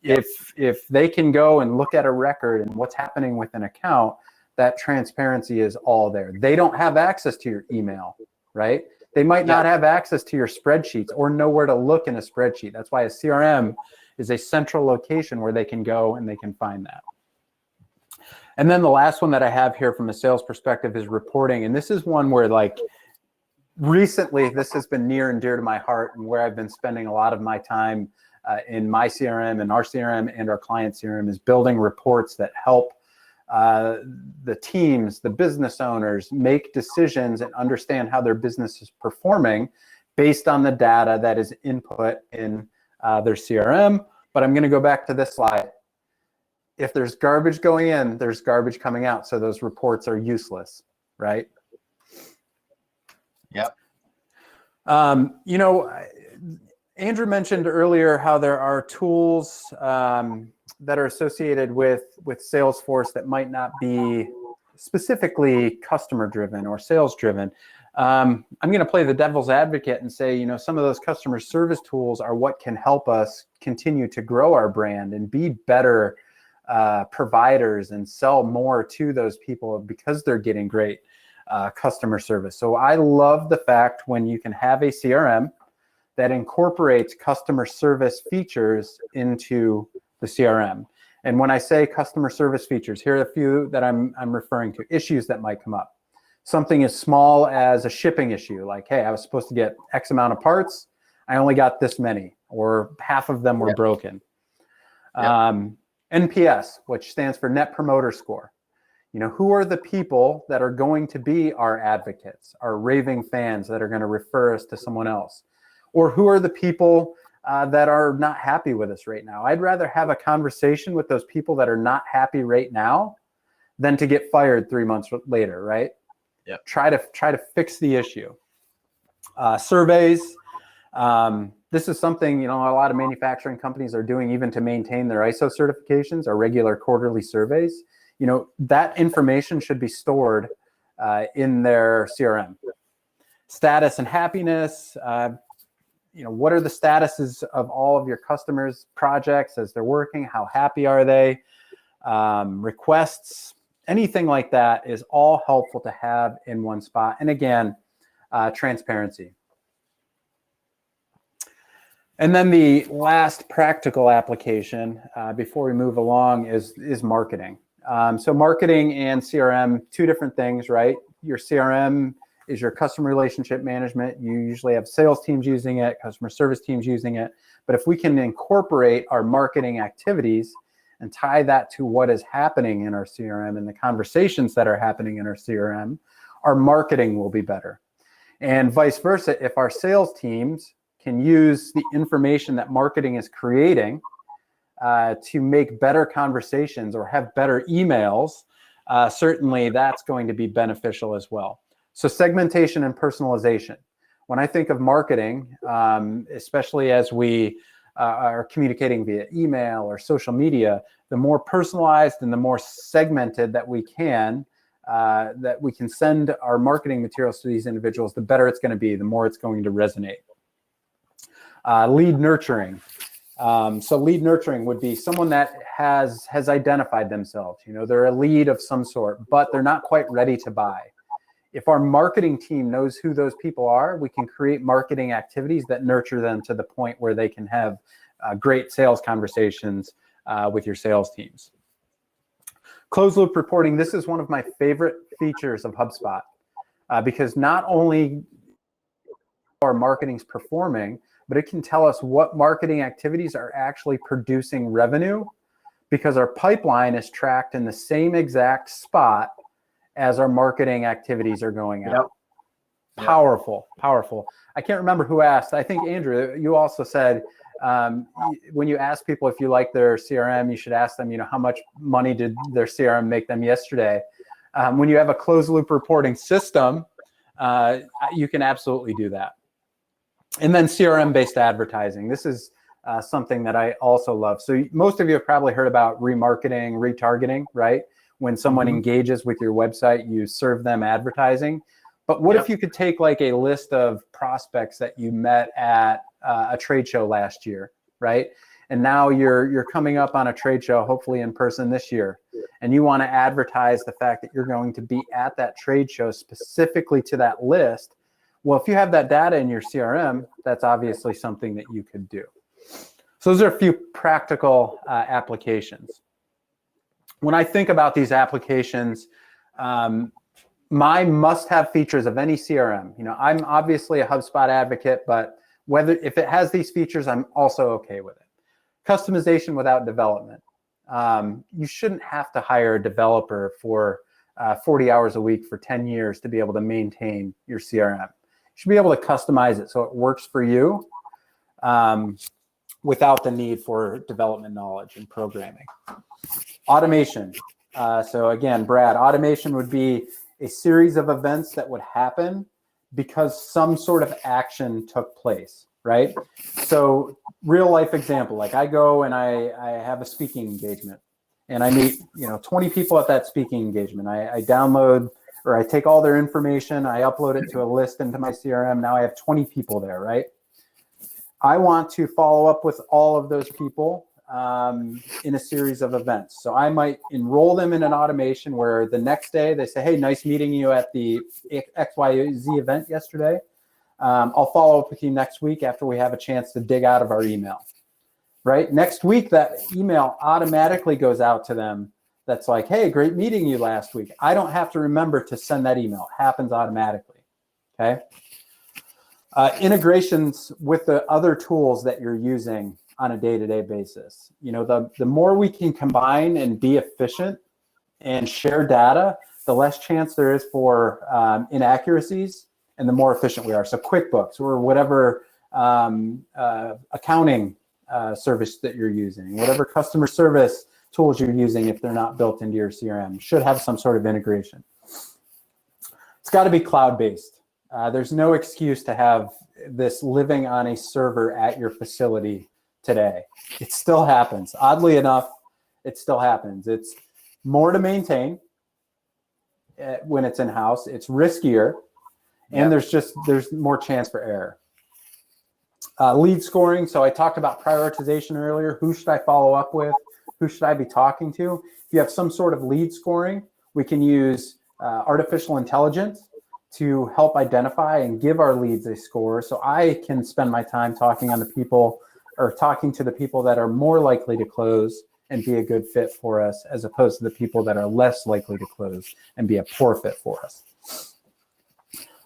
If they can go and look at a record and what's happening with an account, that transparency is all there. They don't have access to your email, right? They might not have access to your spreadsheets or know where to look in a spreadsheet. That's why a CRM is a central location where they can go and they can find that. And then the last one that I have here from a sales perspective is reporting. And this is one where, like, recently this has been near and dear to my heart, and where I've been spending a lot of my time in my CRM and our CRM and our client CRM is building reports that help the teams, the business owners, make decisions and understand how their business is performing based on the data that is input in their CRM. But I'm going to go back to this slide. If there's garbage going in, there's garbage coming out. So those reports are useless, right? Yep. Andrew mentioned earlier how there are tools that are associated with Salesforce that might not be specifically customer driven or sales driven. I'm going to play the devil's advocate and say, some of those customer service tools are what can help us continue to grow our brand and be better providers and sell more to those people because they're getting great customer service. So I love the fact when you can have a CRM that incorporates customer service features into the CRM. And when I say customer service features, here are a few that I'm referring to, issues that might come up. Something as small as a shipping issue, like, hey, I was supposed to get X amount of parts, I only got this many, or half of them were broken. NPS, which stands for Net Promoter Score. You know, who are the people that are going to be our advocates, our raving fans that are going to refer us to someone else? Or who are the people that are not happy with us right now? I'd rather have a conversation with those people that are not happy right now than to get fired 3 months later, right? Yep. Try to fix the issue. Surveys. This is something, you know, a lot of manufacturing companies are doing even to maintain their ISO certifications, or regular quarterly surveys. You know, that information should be stored in their CRM. Status and happiness. You know, what are the statuses of all of your customers' projects as they're working? How happy are they? Requests, anything like that is all helpful to have in one spot. And again, transparency. And then the last practical application before we move along is marketing. So marketing and CRM, two different things, right? Your CRM is your customer relationship management. You usually have sales teams using it, customer service teams using it. But if we can incorporate our marketing activities and tie that to what is happening in our CRM and the conversations that are happening in our CRM, our marketing will be better. And vice versa, if our sales teams can use the information that marketing is creating to make better conversations or have better emails, certainly that's going to be beneficial as well. So segmentation and personalization. When I think of marketing, especially as we are communicating via email or social media, the more personalized and the more segmented that we can send our marketing materials to these individuals, the better it's going to be, the more it's going to resonate. Lead nurturing. So lead nurturing would be someone that has identified themselves. You know, they're a lead of some sort, but they're not quite ready to buy. If our marketing team knows who those people are, we can create marketing activities that nurture them to the point where they can have great sales conversations with your sales teams. Closed loop reporting. This is one of my favorite features of HubSpot because not only our marketing's performing, but it can tell us what marketing activities are actually producing revenue because our pipeline is tracked in the same exact spot as our marketing activities are going out. Yep. Powerful, powerful. I can't remember who asked. I think, Andrew, you also said when you ask people if you like their CRM, you should ask them, you know, how much money did their CRM make them yesterday? When you have a closed loop reporting system, you can absolutely do that. And then CRM-based advertising. This is something that I also love. So most of you have probably heard about remarketing, retargeting, right? When someone engages with your website, you serve them advertising. But what if you could take like a list of prospects that you met at a trade show last year, right? And now you're coming up on a trade show, hopefully in person this year, and you want to advertise the fact that you're going to be at that trade show specifically to that list. Well, if you have that data in your CRM, that's obviously something that you could do. So those are a few practical applications. When I think about these applications, my must-have features of any CRM, you know, I'm obviously a HubSpot advocate, but if it has these features, I'm also okay with it. Customization without development. You shouldn't have to hire a developer for 40 hours a week for 10 years to be able to maintain your CRM. You should be able to customize it so it works for you without the need for development knowledge and programming. Automation. So again, Brad, automation would be a series of events that would happen because some sort of action took place, right? So real life example, like I go and I have a speaking engagement and I meet, you know, 20 people at that speaking engagement. I download or I take all their information, I upload it to a list into my CRM. Now I have 20 people there, right? I want to follow up with all of those people in a series of events. So I might enroll them in an automation where the next day they say, hey, nice meeting you at the XYZ event yesterday. I'll follow up with you next week after we have a chance to dig out of our email, right? Next week, that email automatically goes out to them. That's like, hey, great meeting you last week. I don't have to remember to send that email. It happens automatically, okay? Integrations with the other tools that you're using on a day-to-day basis. You know, the more we can combine and be efficient and share data, the less chance there is for inaccuracies and the more efficient we are. So QuickBooks or whatever accounting service that you're using, whatever customer service tools you're using, if they're not built into your CRM, should have some sort of integration. It's got to be cloud-based. There's no excuse to have this living on a server at your facility today. It still happens. Oddly enough, it still happens. It's more to maintain when it's in-house. It's riskier, and there's more chance for error. Lead scoring. So I talked about prioritization earlier. Who should I follow up with? Who should I be talking to? If you have some sort of lead scoring, we can use artificial intelligence to help identify and give our leads a score. So I can spend my time talking to the people that are more likely to close and be a good fit for us, as opposed to the people that are less likely to close and be a poor fit for us.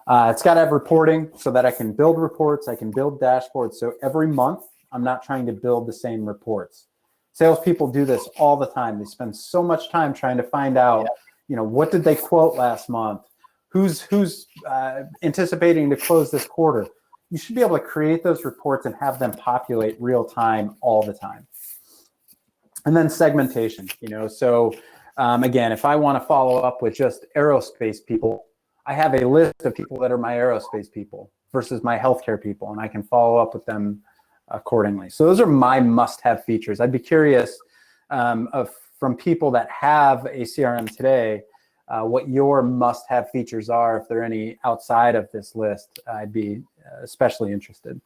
It's got to have reporting so that I can build reports, I can build dashboards. So every month, I'm not trying to build the same reports. Salespeople do this all the time. They spend so much time trying to find out, you know, what did they quote last month? Who's anticipating to close this quarter? You should be able to create those reports and have them populate real time all the time. And then segmentation, you know, so again, if I want to follow up with just aerospace people, I have a list of people that are my aerospace people versus my healthcare people, and I can follow up with them accordingly. So those are my must-have features. I'd be curious from people that have a CRM today, what your must-have features are. If there are any outside of this list, I'd be especially interested.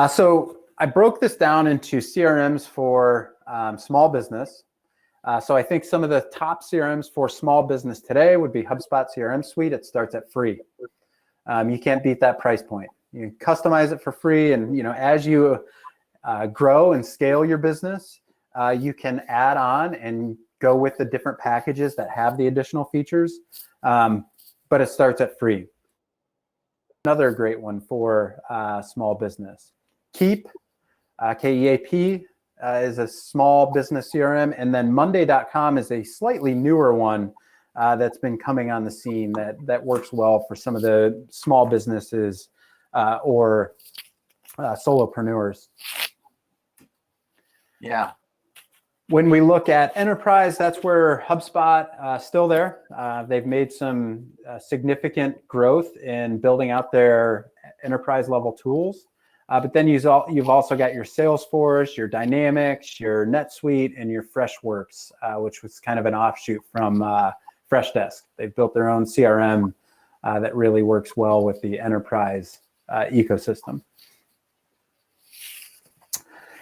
So I broke this down into CRMs for small business. So I think some of the top CRMs for small business today would be Hubspot Crm Suite. It starts at free. You can't beat that price point. You customize it for free, and you know, as you grow and scale your business, you can add on and go with the different packages that have the additional features, but it starts at free. Another great one for small business. Keep, K-E-A-P, is a small business CRM, and then Monday.com is a slightly newer one that's been coming on the scene that works well for some of the small businesses or solopreneurs. Yeah. When we look at enterprise, that's where HubSpot still there. They've made some significant growth in building out their enterprise level tools. But then you've also got your Salesforce, your Dynamics, your NetSuite, and your Freshworks, which was kind of an offshoot from Freshdesk. They've built their own CRM that really works well with the enterprise ecosystem.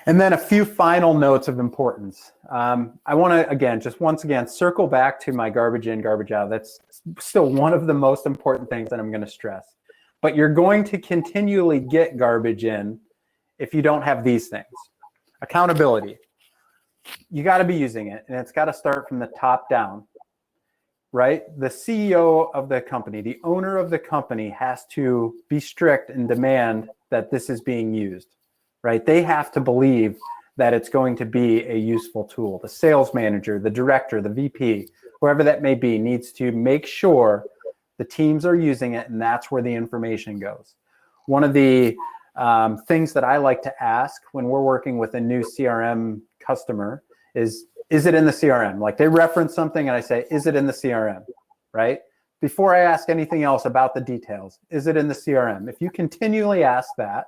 And then a few final notes of importance. I want to, again, just once again, circle back to my garbage in, garbage out. That's still one of the most important things that I'm going to stress. But you're going to continually get garbage in if you don't have these things. Accountability. You got to be using it, and it's got to start from the top down, right? The CEO of the company, the owner of the company, has to be strict and demand that this is being used, right? They have to believe that it's going to be a useful tool. The sales manager, the director, the VP, whoever that may be, needs to make sure the teams are using it, and that's where the information goes. One of the things that I like to ask when we're working with a new CRM customer is it in the CRM? Like, they reference something and I say, is it in the CRM, right? Before I ask anything else about the details, is it in the CRM? If you continually ask that,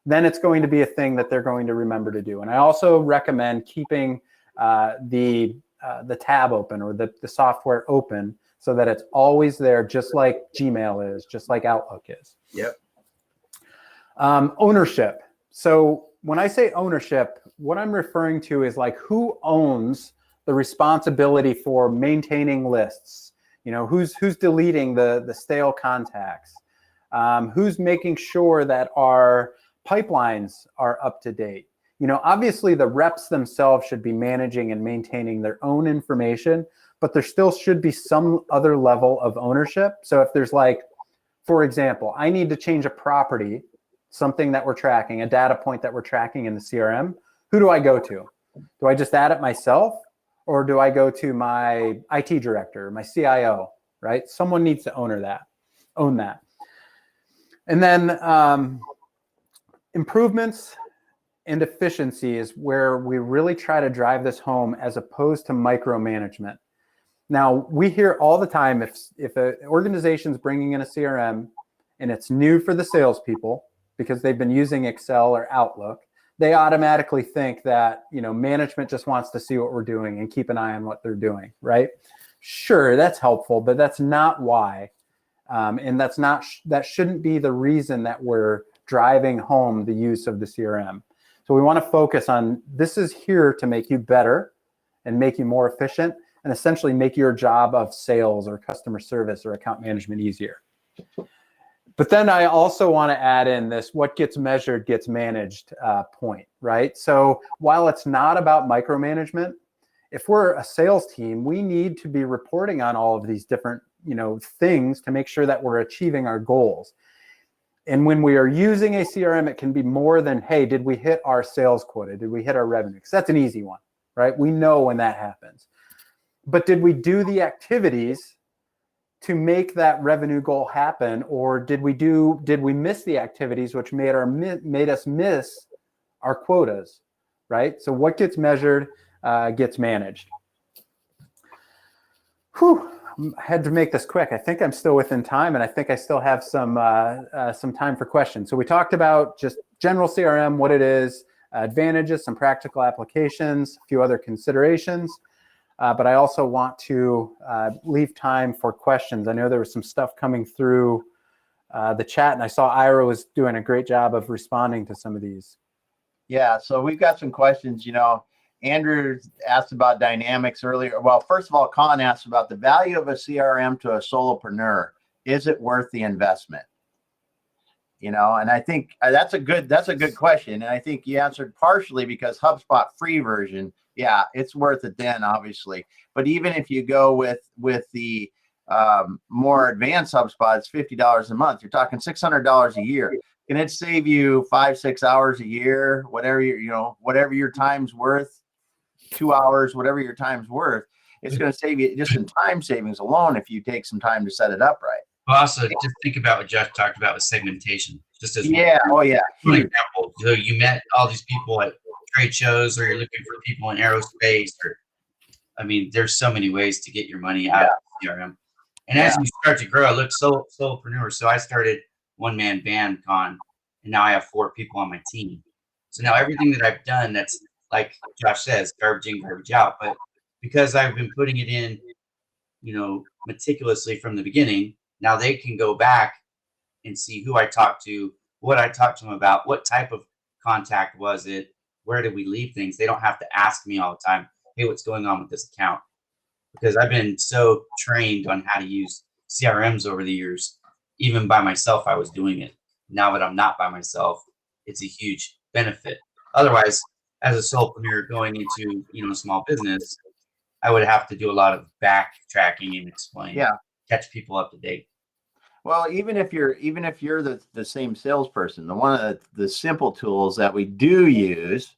then it's going to be a thing that they're going to remember to do. And I also recommend keeping the tab open, or the software open, so that it's always there, just like Gmail is, just like Outlook is. Yep. Ownership. So when I say ownership, what I'm referring to is like, who owns the responsibility for maintaining lists, Who's deleting the stale contacts? Who's making sure that our pipelines are up to date? Obviously the reps themselves should be managing and maintaining their own information, but there still should be some other level of ownership. So if there's for example, I need to change a property, something that we're tracking, a data point that we're tracking in the CRM, who do I go to? Do I just add it myself? Or do I go to my IT director, my CIO, right? Someone needs to own that. And then improvements and efficiency is where we really try to drive this home as opposed to micromanagement. Now, we hear all the time, if an organization's bringing in a CRM and it's new for the salespeople because they've been using Excel or Outlook, they automatically think that, management just wants to see what we're doing and keep an eye on what they're doing, right? Sure, that's helpful, but that's not why. And that shouldn't be the reason that we're driving home the use of the CRM. So we want to focus on, this is here to make you better and make you more efficient and essentially make your job of sales or customer service or account management easier. But then I also want to add in this, what gets measured gets managed point, right? So while it's not about micromanagement, if we're a sales team, we need to be reporting on all of these different, things to make sure that we're achieving our goals. And when we are using a CRM, it can be more than, hey, did we hit our sales quota? Did we hit our revenue? Because that's an easy one, right? We know when that happens. But did we do the activities to make that revenue goal happen, or did we miss the activities which made us miss our quotas, right? So what gets measured gets managed. Whew, I had to make this quick. I think I'm still within time, and I think I still have some time for questions. So we talked about just general CRM, what it is, advantages, some practical applications, a few other considerations. But I also want to leave time for questions. I know there was some stuff coming through the chat, and I saw Ira was doing a great job of responding to some of these. Yeah, so we've got some questions. Andrew asked about dynamics earlier. Well, first of all, Con asked about the value of a CRM to a solopreneur. Is it worth the investment? And I think that's a good question. And I think you answered partially because HubSpot free version, yeah, it's worth it then, obviously. But even if you go with the more advanced HubSpot, it's $50 a month. You're talking $600 a year. Can it save you 5-6 hours a year, whatever your time's worth, 2 hours, whatever your time's worth? It's going to save you just in time savings alone if you take some time to set it up right. Also, just think about what Josh talked about with segmentation. Just as one example. So you met all these people at trade shows, or you're looking for people in aerospace, there's so many ways to get your money out of CRM. And as you start to grow, look, solopreneur. So I started one-man band Con, and now I have 4 people on my team. So now everything that I've done, that's like Josh says, garbage in, garbage out. But because I've been putting it in, meticulously from the beginning, now they can go back and see who I talked to, what I talked to them about, what type of contact was it, where did we leave things. They don't have to ask me all the time, hey, what's going on with this account? Because I've been so trained on how to use CRMs over the years. Even by myself, I was doing it. Now that I'm not by myself, it's a huge benefit. Otherwise, as a solopreneur going into a small business, I would have to do a lot of backtracking and explain, catch people up to date. Well, even if you're the same salesperson, one of the simple tools that we do use,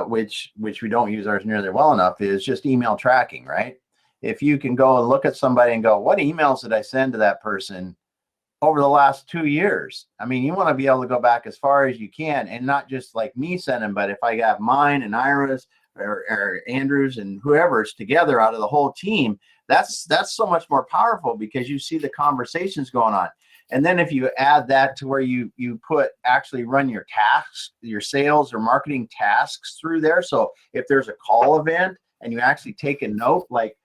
which we don't use ours nearly well enough, is just email tracking, right? If you can go and look at somebody and go, what emails did I send to that person over the last 2 years? You want to be able to go back as far as you can, and not just like me sending, but if I have mine and Ira's or Andrew's and whoever's together out of the whole team, that's so much more powerful because you see the conversations going on. And then if you add that to where you actually run your tasks, your sales or marketing tasks through there. So if there's a call event and you actually take a note, like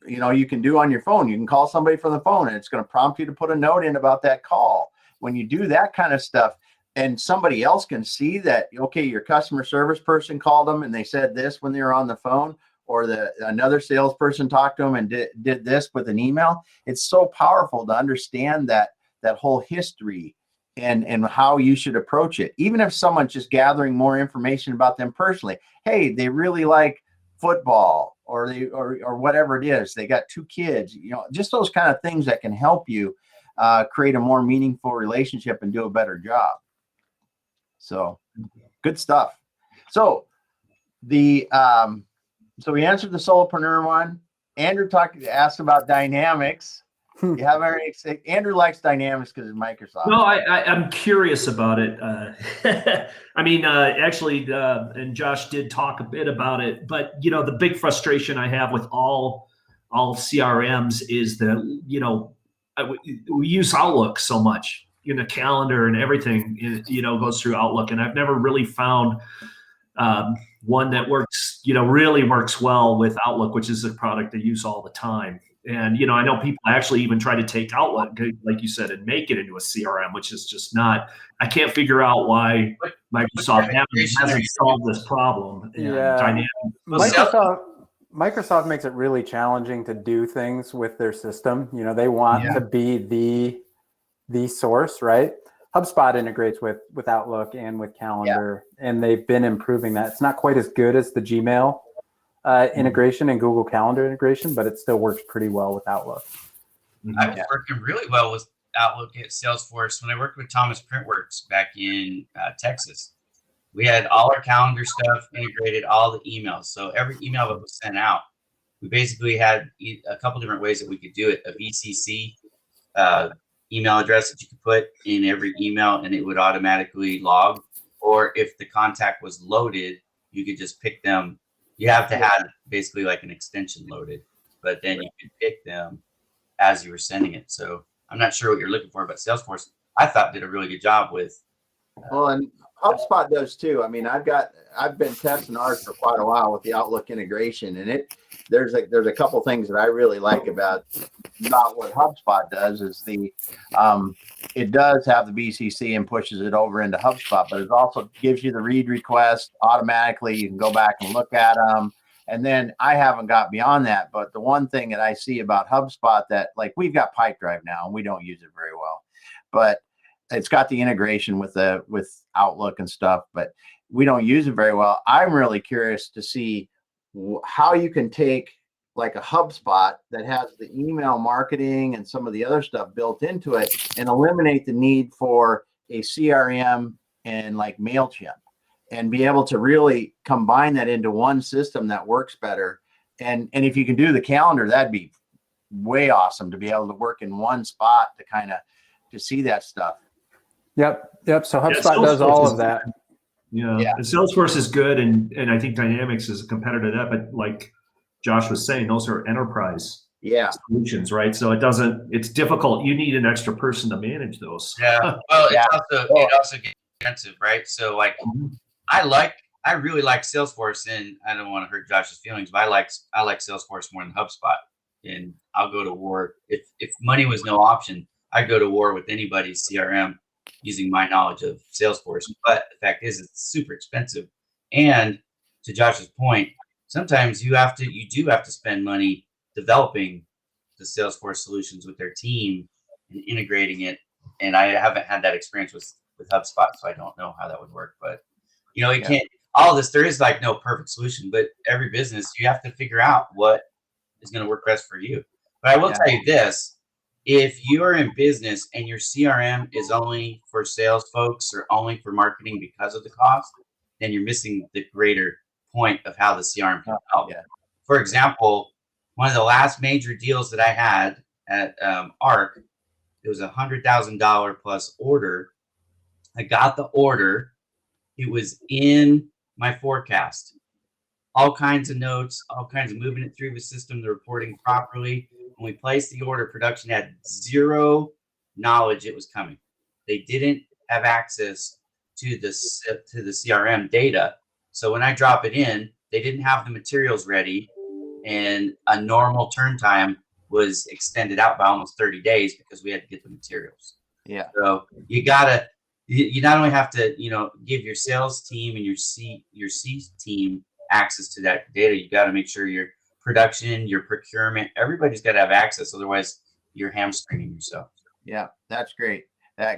you can do on your phone, you can call somebody from the phone and it's going to prompt you to put a note in about that call. When you do that kind of stuff, and somebody else can see that, okay, your customer service person called them and they said this when they were on the phone, or another salesperson talked to them and did this with an email. It's so powerful to understand that whole history and how you should approach it. Even if someone's just gathering more information about them personally, hey, they really like football, or whatever it is, they got 2 kids, just those kind of things that can help you create a more meaningful relationship and do a better job. So good stuff. So we answered the solopreneur one. Andrew asked about dynamics. You have Andrew likes dynamics because it's Microsoft. No, I'm curious about it. I mean, actually, and Josh did talk a bit about it, but the big frustration I have with all CRMs is that we use Outlook so much. Calendar and everything goes through Outlook, and I've never really found one that works really works well with Outlook, which is a product I use all the time. And, I know people actually even try to take Outlook, like you said, and make it into a CRM, which is just not, I can't figure out why Microsoft hasn't solved this problem. Yeah. Microsoft makes it really challenging to do things with their system. They want to be the source, right? HubSpot integrates with Outlook and with Calendar, and they've been improving that. It's not quite as good as the Gmail integration and Google Calendar integration, but it still works pretty well with Outlook. I was working really well with Outlook at Salesforce when I worked with Thomas Printworks back in Texas. We had all our calendar stuff integrated, all the emails. So every email that was sent out, we basically had a couple different ways that we could do it. A VCC email address that you could put in every email and it would automatically log. Or if the contact was loaded, you could just pick them. You have to have basically like an extension loaded, but then you could pick them as you were sending it. So I'm not sure what you're looking for, but Salesforce, I thought, did a really good job with. Well, and HubSpot does too. I mean, I've been testing ours for quite a while with the Outlook integration, and there's a couple things that I really like about what HubSpot does is it does have the BCC and pushes it over into HubSpot, but it also gives you the read request automatically. You can go back and look at them. And then I haven't got beyond that, but the one thing that I see about HubSpot that we've got Pipedrive now and we don't use it very well, but it's got the integration with Outlook and stuff, but we don't use it very well. I'm really curious to see how you can take like a HubSpot that has the email marketing and some of the other stuff built into it and eliminate the need for a CRM and like MailChimp and be able to really combine that into one system that works better. And if you can do the calendar, that'd be way awesome to be able to work in one spot to see that stuff. Yep. So HubSpot does all of that. Yeah. And Salesforce is good, and I think Dynamics is a competitor to that. But like Josh was saying, those are enterprise solutions, right? So it's difficult. You need an extra person to manage those. Yeah. Well, it also gets expensive, right? So I really like Salesforce, and I don't want to hurt Josh's feelings, but I like Salesforce more than HubSpot. And I'll go to war if money was no option. I'd go to war with anybody's CRM using my knowledge of Salesforce. But the fact is, it's super expensive. And to Josh's point, sometimes you do have to spend money developing the Salesforce solutions with their team and integrating it. And I haven't had that experience with HubSpot, so I don't know how that would work. But you can't. All this, there is no perfect solution, but every business, you have to figure out what is going to work best for you. But I will tell you this, if you're in business and your CRM is only for sales folks or only for marketing because of the cost, then you're missing the greater point of how the CRM can help. For example, one of the last major deals that I had at ARC, it was $100,000 plus order. I got the order. It was in my forecast. All kinds of notes, all kinds of moving it through the system, the reporting properly. When we placed the order, production had zero knowledge it was coming. They didn't have access to the CRM data. So when I drop it in, they didn't have the materials ready, and a normal turn time was extended out by almost 30 days because we had to get the materials. Yeah. So you not only have to, give your sales team and your C team access to that data. You got to make sure your production, your procurement, everybody's got to have access. Otherwise, you're hamstringing yourself. Yeah, that's great.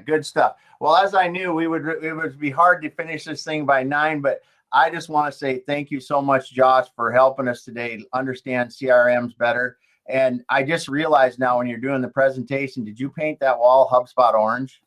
Good stuff. Well, as I knew, it would be hard to finish this thing by 9, but I just want to say thank you so much, Josh, for helping us today understand CRMs better. And I just realized now when you're doing the presentation, did you paint that wall HubSpot orange?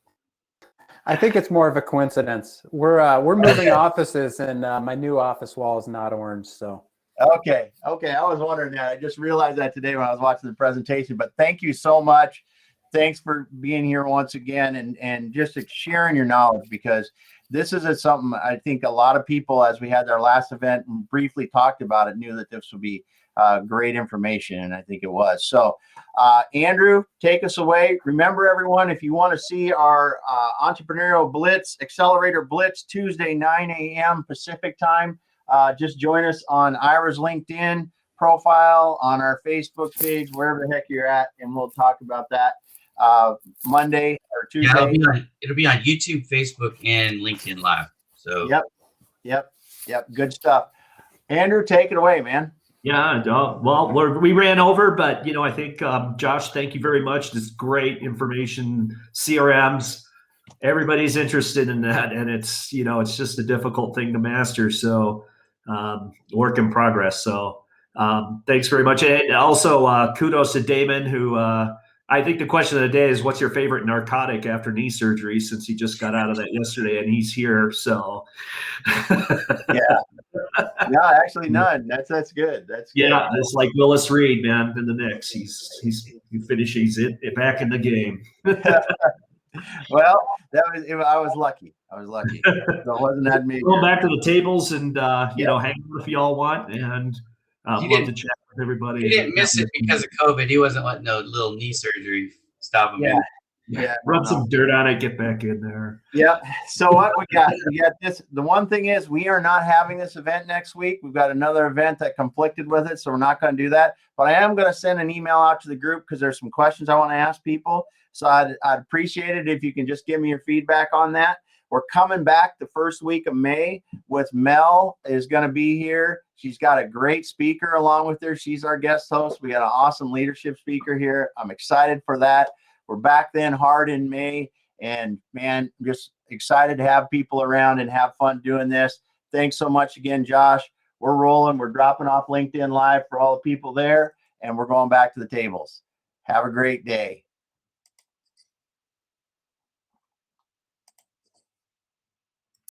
I think it's more of a coincidence. We're moving offices, and my new office wall is not orange. So okay. I was wondering that. I just realized that today when I was watching the presentation. But thank you so much. Thanks for being here once again and just sharing your knowledge, because this is something I think a lot of people, as we had our last event and briefly talked about it, knew that this would be great information, and I think it was. So, Andrew, take us away. Remember, everyone, if you want to see our Entrepreneurial Blitz, Accelerator Blitz, Tuesday, 9 a.m. Pacific time, just join us on Ira's LinkedIn profile, on our Facebook page, wherever the heck you're at, and we'll talk about that Monday or Tuesday. Yeah, it'll be on YouTube, Facebook, and LinkedIn Live. So Yep. Good stuff. Andrew, take it away, man. Yeah, well, we ran over, but I think Josh, thank you very much. This is great information. CRMs, everybody's interested in that, and it's it's just a difficult thing to master. So work in progress. So thanks very much, and also kudos to Damon, who I think the question of the day is, what's your favorite narcotic after knee surgery? Since he just got out of that yesterday, and he's here, so Yeah, actually none. That's good. That's good. Yeah, it's like Willis Reed, man, in the Knicks. He's finishing back in the game. Well, I was lucky. So it wasn't that major. Go back to the tables and hang out if y'all want, and love to chat with everybody. He didn't miss it because of COVID. He wasn't letting no little knee surgery stop him. Yeah. Rub some dirt on it, get back in there. Yeah. So what we got this. The one thing is, we are not having this event next week. We've got another event that conflicted with it, so we're not going to do that. But I am going to send an email out to the group because there's some questions I want to ask people. So I'd appreciate it if you can just give me your feedback on that. We're coming back the first week of May with Mel is going to be here. She's got a great speaker along with her. She's our guest host. We got an awesome leadership speaker here. I'm excited for that. We're back then hard in May, and man, just excited to have people around and have fun doing this. Thanks so much again, Josh. We're rolling. We're dropping off LinkedIn Live for all the people there, and we're going back to the tables. Have a great day.